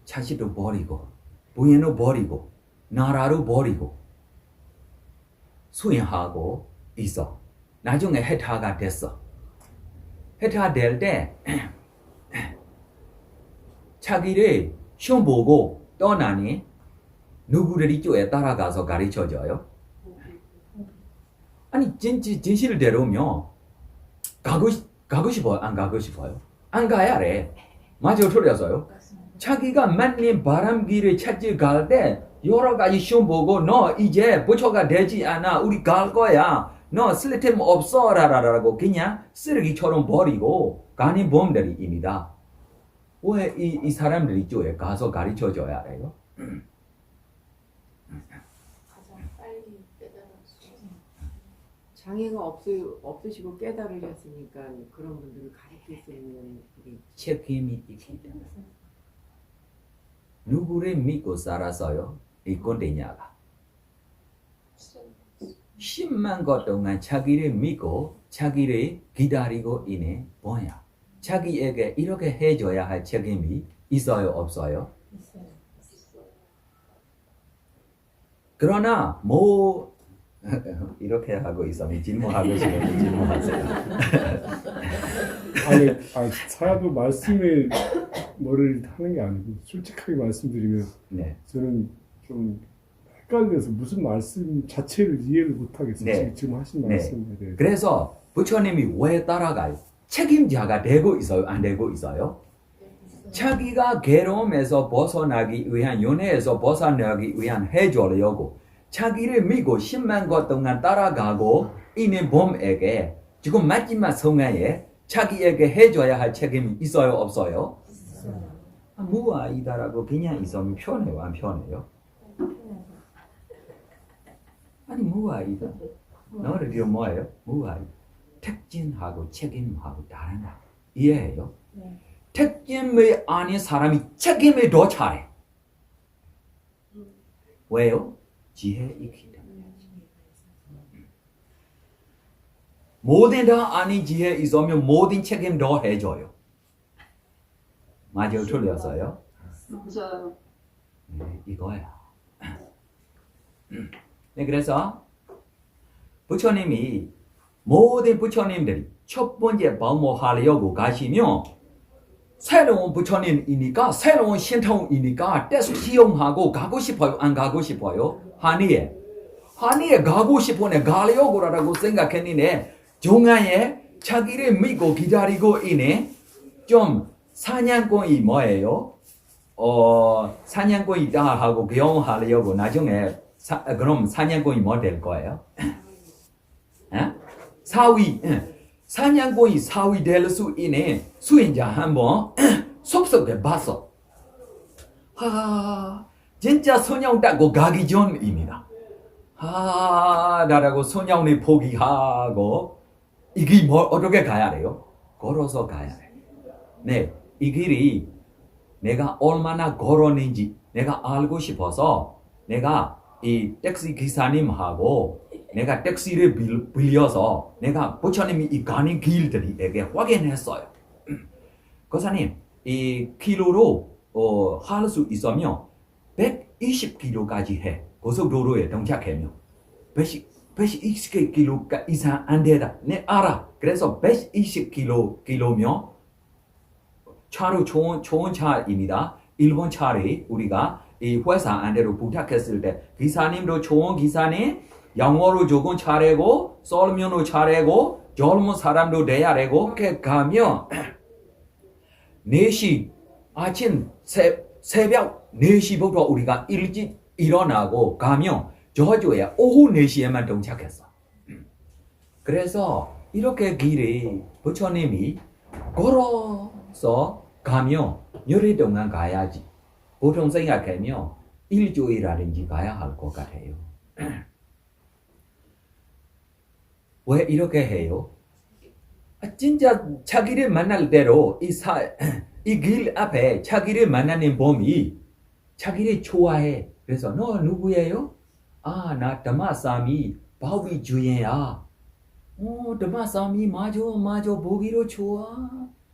자식도 버리고 부인도 버리고 나라도 버리고 수행하고 있어. 나중에 해타가 됐어. 해타 될 때 자기를 시험 보고 떠나니 누구들이 쪽에 따라가서 가르쳐줘요? 아니 진실대로면 가고 싶어요? 안 가고 싶어요? 안 가야 돼. 맞아요? 틀렸어요? 자기가 맞는 바람길을 찾지 갈 때 여러 가지 시험 보고 너 이제 부처가 되지 않아. 우리 갈 거야. 너 쓸데임 없어 라라라고 그냥 쓰레기처럼 버리고 가는 범들입니다. 왜 이 사람들이 쪽에 가서 가르쳐줘야 해요? 가장 빨리 깨달을 수 있는. 장애가 없으시고 깨달으셨으니까 그런 분들을 가르칠 수 있는 우리 책임이 있기 때문에. 누구를 믿고 살았어요? 이 꼰대냐가 10만 것 동안 자기를 믿고 자기를 기다리고 있는 뭐야? 자기에게 이렇게 해줘야 할 책임이 있어요? 없어요? 있어요. 그러나 뭐 이렇게 하고 있으면 질문하고 싶으면 질문하세요. 아니 사야도 말씀에 뭐를 하는 게 아니고 솔직하게 말씀드리면 네. 저는 좀 헷갈려서 무슨 말씀 자체를 이해를 못하겠어요. 네. 지금 하신 네. 말씀에 대해서. 그래서 부처님이 왜 따라가요? 책임자가 되고 있어요? 안 되고 있어요? 자기가 괴로움에서 벗어나기 위한, 연애에서 벗어나기 위한 해주려고 자기를 믿고 10만 것 동안 따라가고 있는 봄에게 지금 마지막 순간에 자기에게 해줘야 할 책임이 있어요? 없어요? 무아이다라고 그냥 있으면 편해요? 안 편해요? 아니 무아이다. 너를 뭐예요? 무아이. 특징하고 책임하고 다르다. 이해해요? 네. 특징이 아닌 사람이 책임을 더 잘해. 왜요? 지혜 있기 때문에. 모든 다 아닌 지혜 있으면 모든 책임 더 해줘요. 맞아요? 틀렸어요? 맞아요. 네, 이거야. 네, 그래서 부처님이 모든 부처님들이 첫 번째 방문하려고 가시면 새로운 부처님이니까 새로운 신통이니까 뜻 시험하고 가고 싶어요? 안 가고 싶어요? 한의에 가고 싶으네 가려고라고 생각했는데 중간에 자기를 믿고 기다리고 있네. 좀 사냥꾼이 뭐예요? 사냥꾼이다 하고 경험하려고 나중에 그럼 사냥꾼이 뭐 될 거예요? 사위. 사냥꾼이 사위 될 수 있는 수행자 한번 속속해 봤어. 진짜 선영 따고 가기 전입니다. 나라고 선영을 포기하고 이 길 뭐 어떻게 가야 돼요? 걸어서 가야 돼. 네, 이 길이 내가 얼마나 걸었는지 내가 알고 싶어서 내가 이 택시 기사님하고 내가 택시를 빌려서 내가 부처님이 이 가는 길들이에게 확인했어요. 거사님, 이 키로로 할 수 있으면 120km까지 해. 고속도로에 동착하면 120km 이상 안 되다. 네 알아. 그래서 120km면 차로 좋은 차입니다. 일본 차를 우리가 이 회사 안대로 부탁했을 때 기사님도 좋은 기사님, 영어로 조금 잘하고 설명도 잘하고 젊은 사람도 돼야 되고 이렇게 가면 4시 아침 새벽 4시부터 우리가 일찍 일어나고 가면 저주에 오후 4시에만 동착했어. 그래서 이렇게 길이 부처님이 걸어서 가면 열흘 동안 가야지. 보통 생각하면 일주일이라든지 가야 할 것 같아요. 왜 이렇게 해요? 진짜 자기를 만날 대로 이 길 앞에 자기를 만나는 봄이 자기를 좋아해. 그래서 너 누구예요? 나 다마사미 바위 주인이야. 다마사미 맞아 보기로 좋아.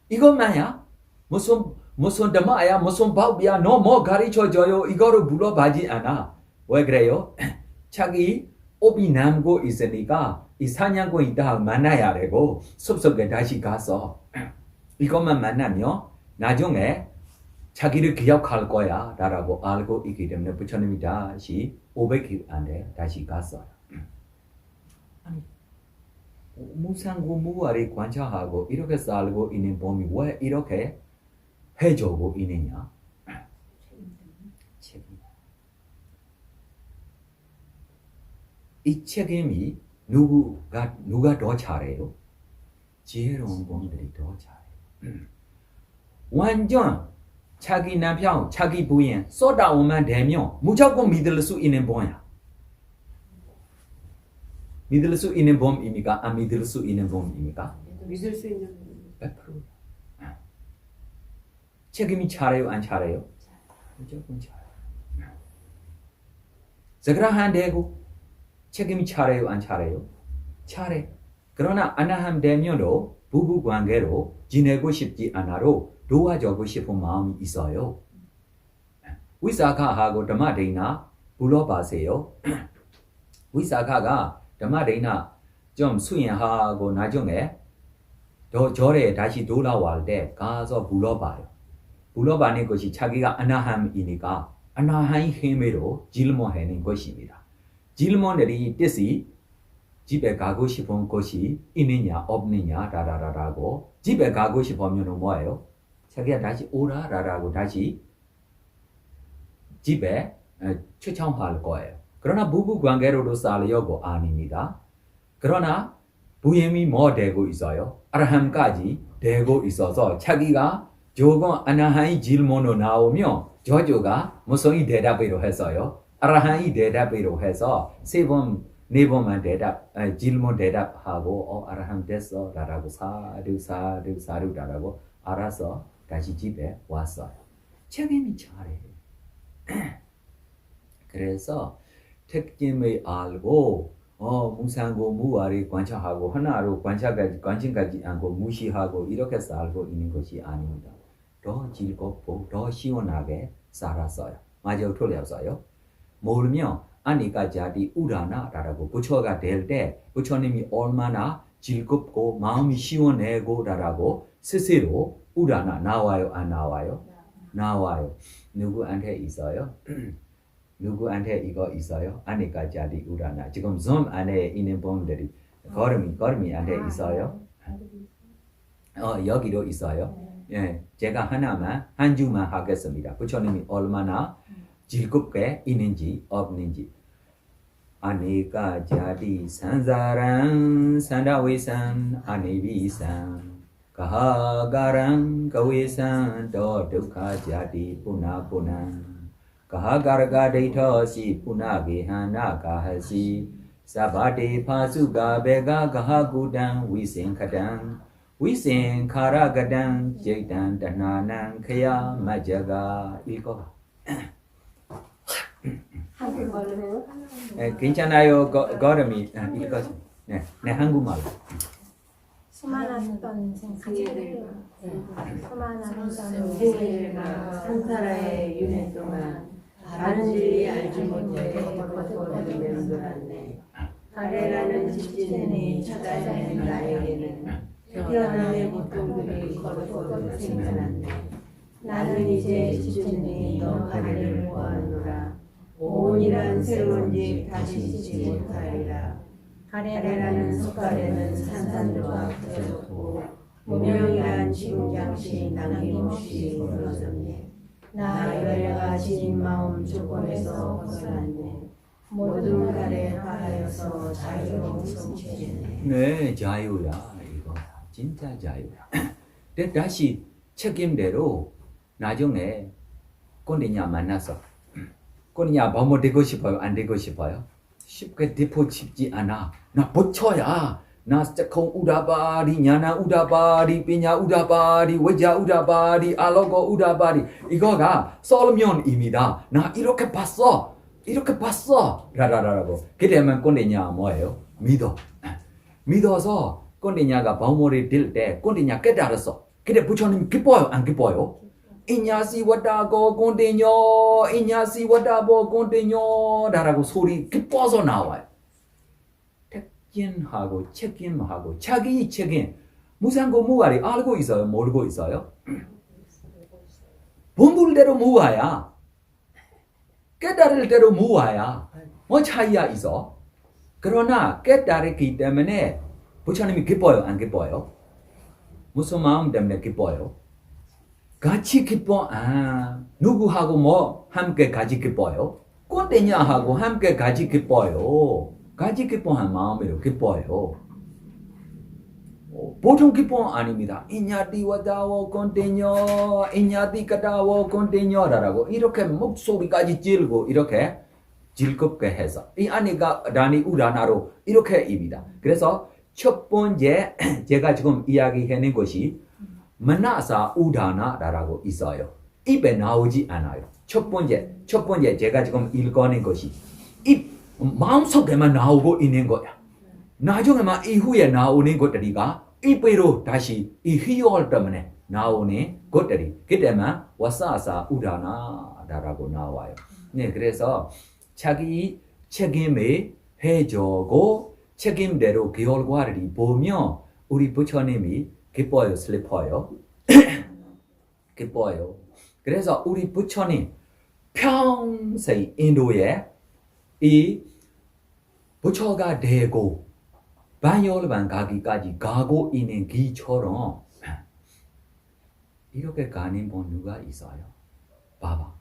이것만야? 무슨 다마야 무슨 바위야 너 뭐 가르쳐줘요? 이거를 물어봐지 않아. 왜 그래요? 자기 업이 남고 있으니까 이 사냥꾼 있다 만나야 되고 숲속에 다시 가서 이것만 만나면 나중에 자기를 기억할 거야 라고 알고 있기 때문에 부처님이 다시 500km 안에 다시 갔어요. 아니 무상고 무아를 관찰하고 이렇게 살고 있는 봄이 왜 이렇게 해주고 있느냐? 책임. 이 책임이 누가 더 잘해요? 지혜로운 봄들이 더 잘해요. 완전 자기 남편, 자기 부인 쏟아오면 되면 무조건 믿을 수 있는 봄이야. 믿을 수 있는 봄입니까? 안 믿을 수 있는 봄입니까? 믿을 수 있는 100%. 책임이 잘해요? 안 잘해요? 무조건 잘해요. 자그라한 대고 책임이 잘해요? 안 잘해요? 잘해. 그러나 아나함 대면으로 부부관계로 지내고 싶지 않아로 도와주고 싶은 마음이 있어요. 위사카하고 담마데나 불러봐세요. 위사카가 담마데나 좀 수행하고 나중에 절에 다시 돌아올 때 가서 불러봐요. 불러봐는 것이 자기가 아나함이니까 아나하이 헤메로 질문하는 것입니다. 질문들이 뜻이 집에 가고 싶은 곳이 있느냐 없느냐 라라라라고 집에 가고 싶으면 뭐예요? 자기가 다시 오라라라고 다시 집에 초청할 거예요. 그러나 부부 관계로도 살려고 아닙니다. 그러나 부임이 뭐 되고 있어요? 아라함까지 되고 있어서 자기가 조금 아나하이 질문으로 나오면 저조가 무슨 대답으로 했어요? 아라하이 대답으로 해서 세 번, 네 번만 질문 대답하고 아라함 됐어 라라고 사르라고 알아서 다시 집에 왔어요. 책임이 잘해. 그래서 특징을 알고 무상고 무아를 관찰하고 하나로 관심까지 않고 무시하고 이렇게 살고 있는 것이 아닙니다. 더 즐겁고 더 시원하게 살았어요. 맞아요, 틀렸어요? 모르면 아니까 자디 우라나라고 부처가 될 때 부처님이 얼마나 즐겁고 마음이 시원하고 라라고 스스로 우라나 나와요, 안 나와요? 나와요. 누구한테 있어요? 누구한테 이거 있어요? 아니까 자디 우라나. 지금 좀 안에 있는 분들이 걸음이 안에 있어요? 여기도 있어요. 예, 제가 한 주만 하겠습니다. 부처님이 얼마나 즐겁게 있는지 없는지. 아니까 자디 산사랑 산다위산 아니비산 가하가랑 가위산 더 두카 자디 punapu나 가하가라가 데이터시 puna게하나 가하시 사바데 파수가 베가 가하구단 위생카단 위생카라가단 제단 다나난 khaya 마자가 이거 한국말로 해요? 괜찮아요. 걸음이 이거 네 한국말로. 수많았던 생사들과 수많은 생애가 산사라의 윤회 동안 다른 일이 알지 못해 겉겉거리며 놀았네. 가래라는 집진이 찾아낸 나에게는 태어남의 고통들이 겉겉거려 생겨났네. 나는 이제 집진이 너 가래를 보아노라. 온이란 새로운 집 다시 짓지 못하리라. 가래라는 석가래는 산산조가 부서졌고 무명이란 지금장시 남김없이 무너졌네. 나 열애가 지닌 마음 조건에서 벗어났네. 모든 가래 화하여서 자유로 성취했네. 네, 자유야. 이거 진짜 자유야. 근데 다시 책임대로 나중에 꼰대냐 만나서 꼰대냐 뭐뭐 되고 싶어요? 안 되고 싶어요? 쉽게 되고 싶지 않아. 나 부처야. 나 스테콩 우다바리, 냐나 우다바리, 비냐 우다바리, 외자 우다바리, 알로고 우다바리. 이거가 솔면입니다. 나 이렇게 봤어. 라라라라고. 그러면 꼰대냐 뭐예요? 믿어서 꼰대냐가 범물이 될 때 꼰대냐 깨달았어. 근데 부처님 기뻐요? 안 기뻐요? 이냐시 왔다고 꼰대녀, 이냐시 왔다고 꼰대녀 라라고 소리 기뻐서 나와요. 택진하고 책임하고 자기 책임. 무상고 무아리 알고 있어요? 모르고 있어요? 본불대로 무아야. 깨달을 대로 무아야. 뭐 차이야 있어? 그러나 깨달았기 때문에 부처님이 기뻐요? 안 기뻐요? 무슨 마음 때문에 기뻐요? 같이 기뻐. 누구하고 뭐 함께 같이 기뻐요? 꼰대냐하고 함께 같이 기뻐요. 같이 기뻐한 마음으로 기뻐요. 보통 기뻐 아닙니다. 이냐디 와다워 꼰대녀, 이냐디 가다워 꼰대녀라고 이렇게 목소리까지 찔고 이렇게 즐겁게 해서 이 아니가 라니 우라나로 이렇게 입니다. 그래서 첫 번째 제가 지금 이야기하는 것이 만나사 우다나라고 있어요. 입에 나오지 않아요. 첫 번째 제가 지금 읽어낸 것이 입 마음속에만 나오고 있는 거야. 나중에만 이후에 나오는 것들이가 입으로 다시 이 희열 때문에 나오는 것들이 그때만 와사사 우다나라고 나와요. 네, 그래서 자기 책임을 해주고 책임대로 결과를 보면 우리 부처님이 기뻐요, 슬퍼요? 기뻐요. 그래서 우리 부처님 평생 인도에 이 부처가 되고 반열반 가기까지 가고 있는 길처럼 이렇게 가는 분 누가 있어요? 봐봐.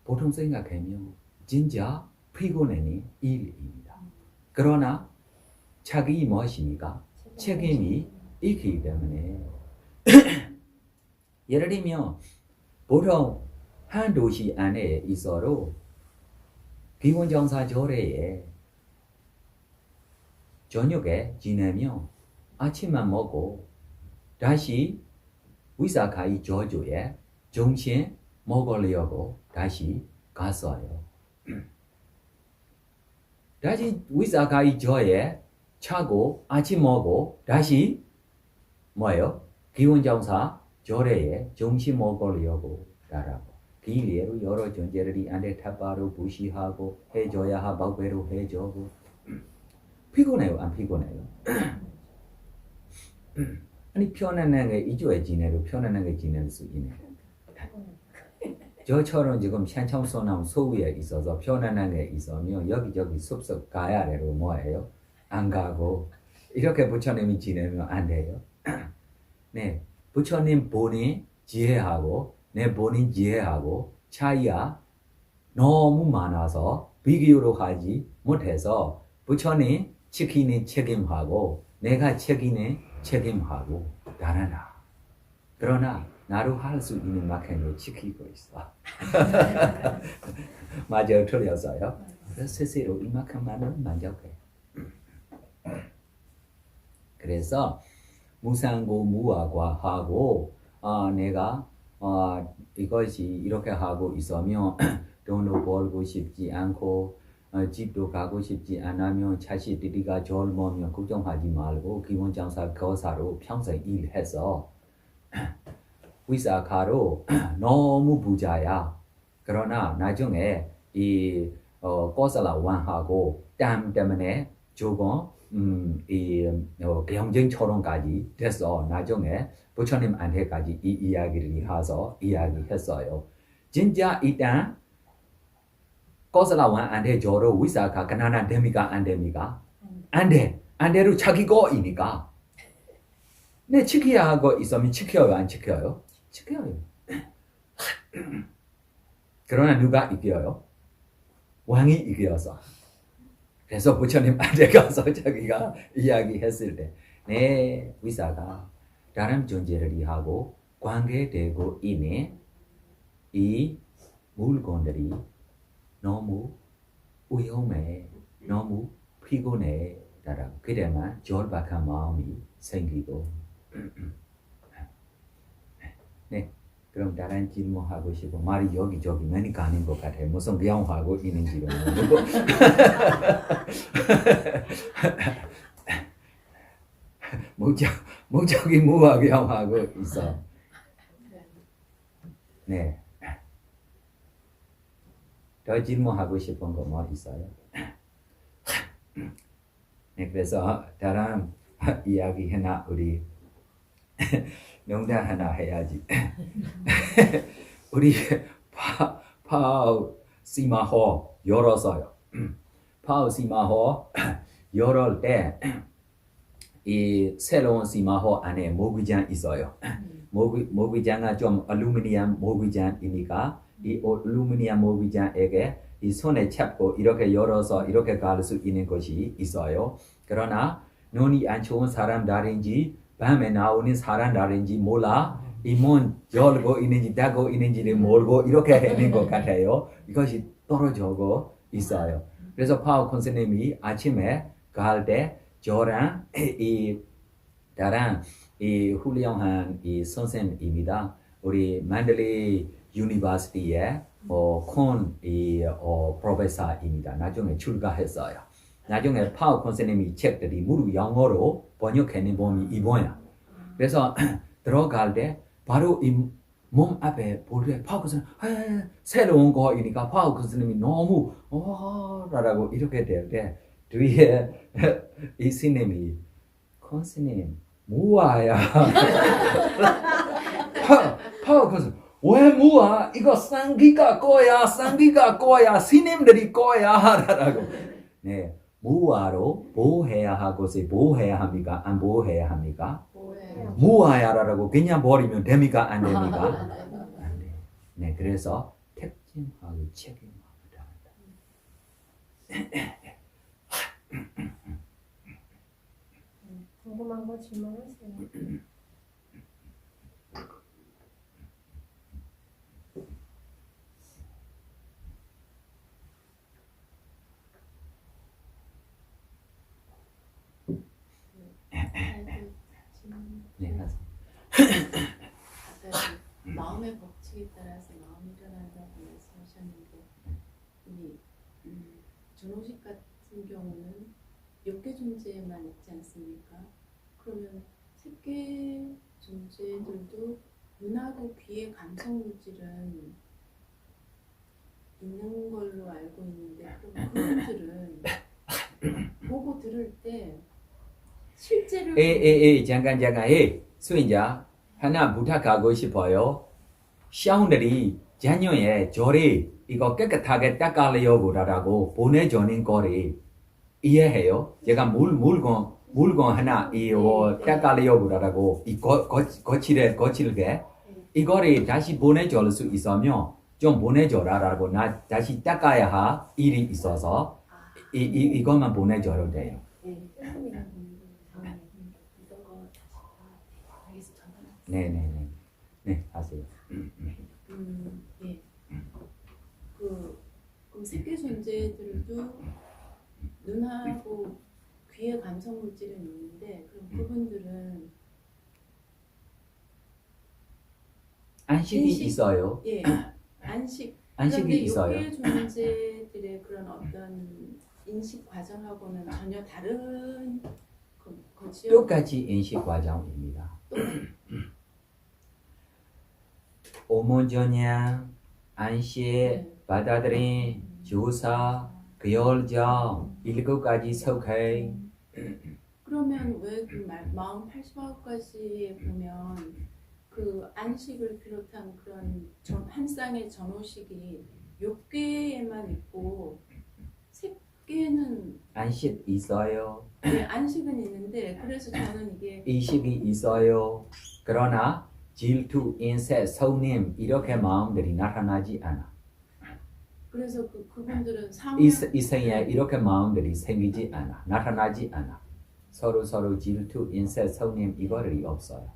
보통 생각하면 진짜 피곤한 일입니다. 그러나 자기 무엇입니까? 책임이 있기 때문에 예를 들면 보통 한 도시 안에 있어도 기원정사 절에 저녁에 지내면 아침만 먹고 다시 위사카이 저주에 점심 먹으려고 다시 갔어요. 다시 위사카이 저에 차고 아침 먹고 다시 뭐예요? 기원정사 절에 점심 먹으려고 가라고. 길이로 여러 존재들이 안에 탑바로 무시하고 해줘야 하고 해주고 피곤해요? 안 피곤해요? 아니 편안하게 이주에 지내도 편안하게 지낼 수 있는 저처럼 지금 산청소나무 소위에 있어서 편안하게 있으면 여기저기 숲속 가야 되고 뭐예요? 안 가고 이렇게 부처님이 지내면 안 돼요. 네, 부처님 본인 지혜하고 내 본인 지혜하고 차이가 너무 많아서 비교로 하지 못해서 부처님 지키는 책임하고 내가 지키는 책임하고 다르다. 그러나 나로 할 수 있는 만큼으로 지키고 있어. 맞아요, 틀렸어요. 그래서 스스로 이만큼만은 만족해. 그래서 무상고 무화과하고 내가 이것이 이렇게 하고 있으면 돈도 벌고 싶지 않고 집도 가고 싶지 않으면 자식들이가 젊으면 걱정하지 말고 기원장사 교사로 평생 일해서 위사카로 너무 부자야. 그러나 나중에 이 꼬살라완하고 땀 때문에 조금 경쟁처럼까지 돼서 나중에 부처님한테까지 이 이야기를 해서 이야기했어요. 진짜 일단 꼬살라완한테 저로 위사카 가난한 됩니까? 안 됩니까? 안 돼. 안 돼도 자기 거이니까. 네, 지켜야 하고 있으면 지켜요? 안 지켜요? 지켜요. 그러나 누가 이겨요? 왕이 이겨서. 그래서 부처님한테 가서 자기가 이야기했을 때 네, 위사가 다른 존재들이 하고 관계되고 있는 이 물건들이 너무 위험해, 너무 피곤해. 그래만 절박한 마음이 생기고 네, 그럼 다른 질문하고 싶어. 말이 여기저기 많이 가는 것 같아요. 무슨 병하고 있는지도 모르고 목적이 무화병하고 있어. 네. 더 질문하고 싶은 거 뭐 있어요? 네, 그래서 다른 이야기 하나 우리 명단 하나 해야지. 우리 파우 시마호 열었어요. 파우 시마호 열을 때 이 새로운 시마호 안에 모기장 있어요. 모기장은 좀 알루미늄 모기장이니까 이 알루미늄 모기장에게 이 손에 잡고 이렇게 열어서 이렇게 갈 수 있는 것이 있어요. 그러나 눈이 안 좋은 사람들인지 밤에 나오는 사람들인지 몰라. 이 문 열고 있는지 닫고 있는지를 모르고 이렇게 하는 것 같아요. 이것이 떨어지고 있어요. 그래서 파워 선생님이 아침에 갈 때 저랑 이 다른 이 훌륭한 이 선생님입니다. 우리 만들리 유니버시티의 콘 프로페서입니다. 나중에 출가했어요. 나중에 파워 선생님이 책들이 모두 영어로 번역해낸 봄이 이번이야. 그래서 들어갈 때 바로 이 몸 앞에 볼 때 파워 선생님 새로운 거이니까 파워 선생님이 너무 라고 이렇게 될 때 뒤에 이 스님이 선생님 뭐야 파워 선생님 왜 무아 이거 상기가 꺼야 스님들이 꺼야라고. 네, 무아로 보호해야 하고 보호해야 합니까? 안 보호해야 합니까? 뭐예요? 무아야라고 그냥 버리면 됩니까? 안 됩니까? 안 돼. 네, 그래서 택임하고 책임하고 다르다. 궁금한 거 질문하세요. 네, 하세요. 아까 마음의 법칙에 따라서 마음이 변한다고 말씀하셨는데 이 존호식 같은 경우는 육계 존재에만 있지 않습니까? 그러면 색계 존재들도 눈하고 귀의 감성 물질은 있는 걸로 알고 있는데 그럼 그분들은 보고 들을 때 실제로 잠깐 수인자 하나 부탁하고 싶어요. 샤운들이 자녀의 절이 이거 깨끗하게 닦아려고라고 보내주는 거를 이해해요? 제가 물건 하나 이거 닦아려고라고 이 거칠게 이거를 다시 보내줄 수 있으면 좀 보내줘라라고 나 다시 닦아야 할 일이 있어서 이것만 보내줘도 돼요. 네네네. 네, 하세요. 예. 그럼 색계 존재들도 눈하고 귀의 감성 물질은 있는데 그럼 그분들은 안식이 인식. 있어요. 예 안식이 안식이 있어요. 요괴 존재들의 그런 어떤 인식 과정하고는 전혀 다른 거지요. 똑같이 인식 과정입니다. 오모전향, 안식, 받아들임, 조사, 교정, 7가지 속해. 그러면 왜 그 마음 80화까지에 보면 그 안식을 비롯한 그런 한 쌍의 전호식이 욕계에만 있고 색계는 안식 있어요. 네, 안식은 있는데 그래서 저는 이게 의식이 있어요. 그러나 질투, 인세, 서님 이렇게 마음들이 나타나지 않아. 그래서 그분들은 이생에 이렇게 마음들이 생기지 않아. 나타나지 않아. 서로 질투, 인세, 서님 이거를 없어요.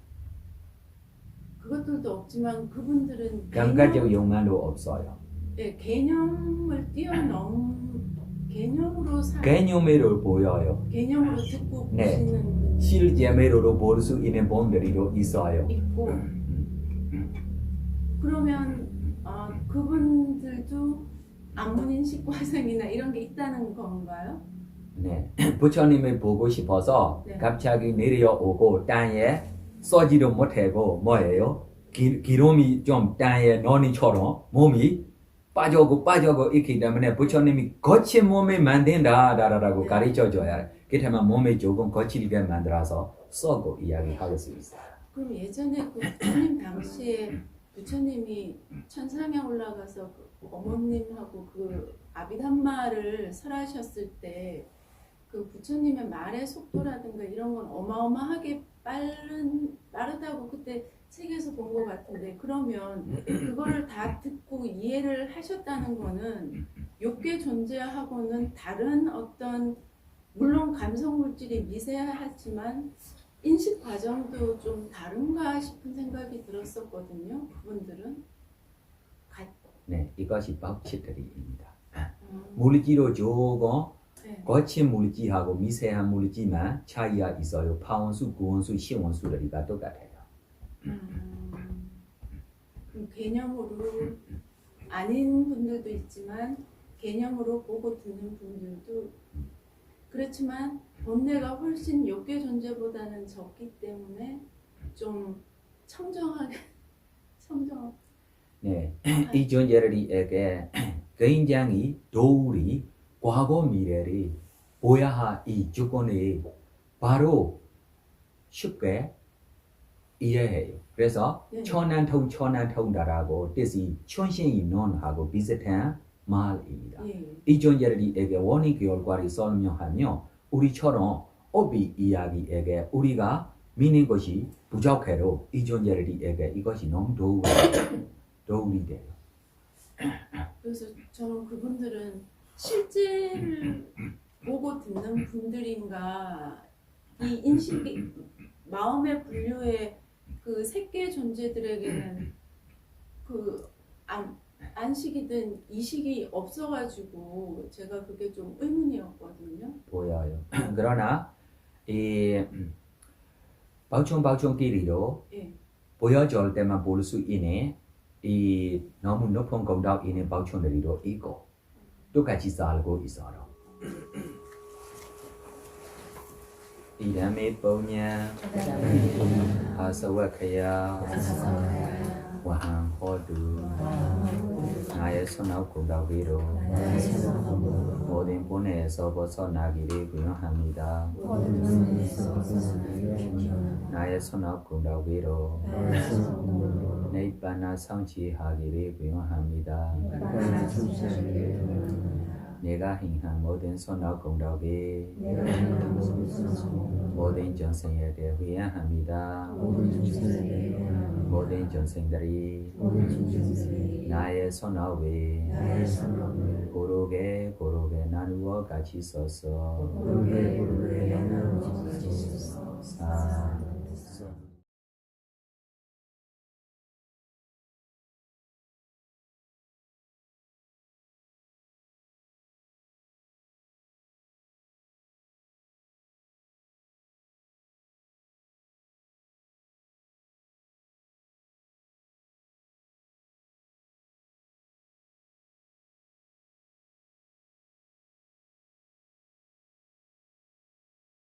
그것들도 없지만 그분들은 감각적 욕망도 없어요. 네, 개념을 개념으로 개념으로 보여요. 개념으로 듣고 네. 보시는 실제로 볼 수 있는 분들이 있어요. 있고 그러면 그분들도 안문인식 과정이나 이런 게 있다는 건가요? 네, 부처님을 보고 싶어서 네. 갑자기 내려오고 땅에 쏘지도 못하고 뭐예요? 기름이 좀 땅에 너니처럼 몸이 빠져고 있기 때문에 부처님이 거친 몸을 만든다라고 네. 가르쳐줘야 그렇다면 몸이 조금 거칠게 만들어서 쏘고 이야기할 수 있어요. 그럼 예전에 그 부처님 당시에 부처님이 천상에 올라가서 그 어머님하고 그 아비담마를 설하셨을 때 그 부처님의 말의 속도라든가 이런 건 어마어마하게 빠르다고 그때 책에서 본 것 같은데 그러면 그거를 다 듣고 이해를 하셨다는 거는 욕계 존재하고는 다른 어떤 물론 감성 물질이 미세하지만 인식 과정도 좀 다른가 싶은 생각이 들었었거든요. 그분들은 네, 이것이 법칙들입니다. 물질로 조금 네. 거친 물질하고 미세한 물질만 차이가 있어요. 파원수, 구원수, 시원수들이 다 똑같아요. 그럼 개념으로 아닌 분들도 있지만 개념으로 보고 듣는 분들도 그렇지만 본래가 훨씬 욕계 존재보다는 적기 때문에 좀 청정하게 네, 이 존재들에게 굉장히 도울이 과거 미래를 보야 할 이 조건이 바로 쉽게 이해해요. 그래서 네. 천안통다라고 뜻이 천신이 논하고 비슷한 말입니다. 예. 이전자들에게 원인 결과를 설명하며 우리처럼 업이 이야기에게 우리가 믿는 것이 부족해도 이전자들에게 이것이 너무 도움이 돼요. 그래서 저는 그분들은 실제를 보고 듣는 분들인가 이 인식이 마음의 분류의 그 새끼 존재들에게는 그 안식이든 이식이 없어가지고 제가 그게 좀 의문이었거든요. 보여요. 그러나 이 방충방충끼리도 예. 보여줄 때만 볼 수 있는 이 너무 높은 공덕 있는 방충들이도 있고 똑같이 살고 있어요. 이담이 뽀냐 아사와카야 와한호두 나의 손업 공덕위로 모든 분해에서 벗어나기를 구현합니다. 나의 손업 공덕위로 니바나 성취하기를 구현합니다. 내가 행한 모든 선악 공덕이 모든 전생에게 위안합니다. 모든 전생들이 나의 선악을 고르게 나누어 같이 써서 사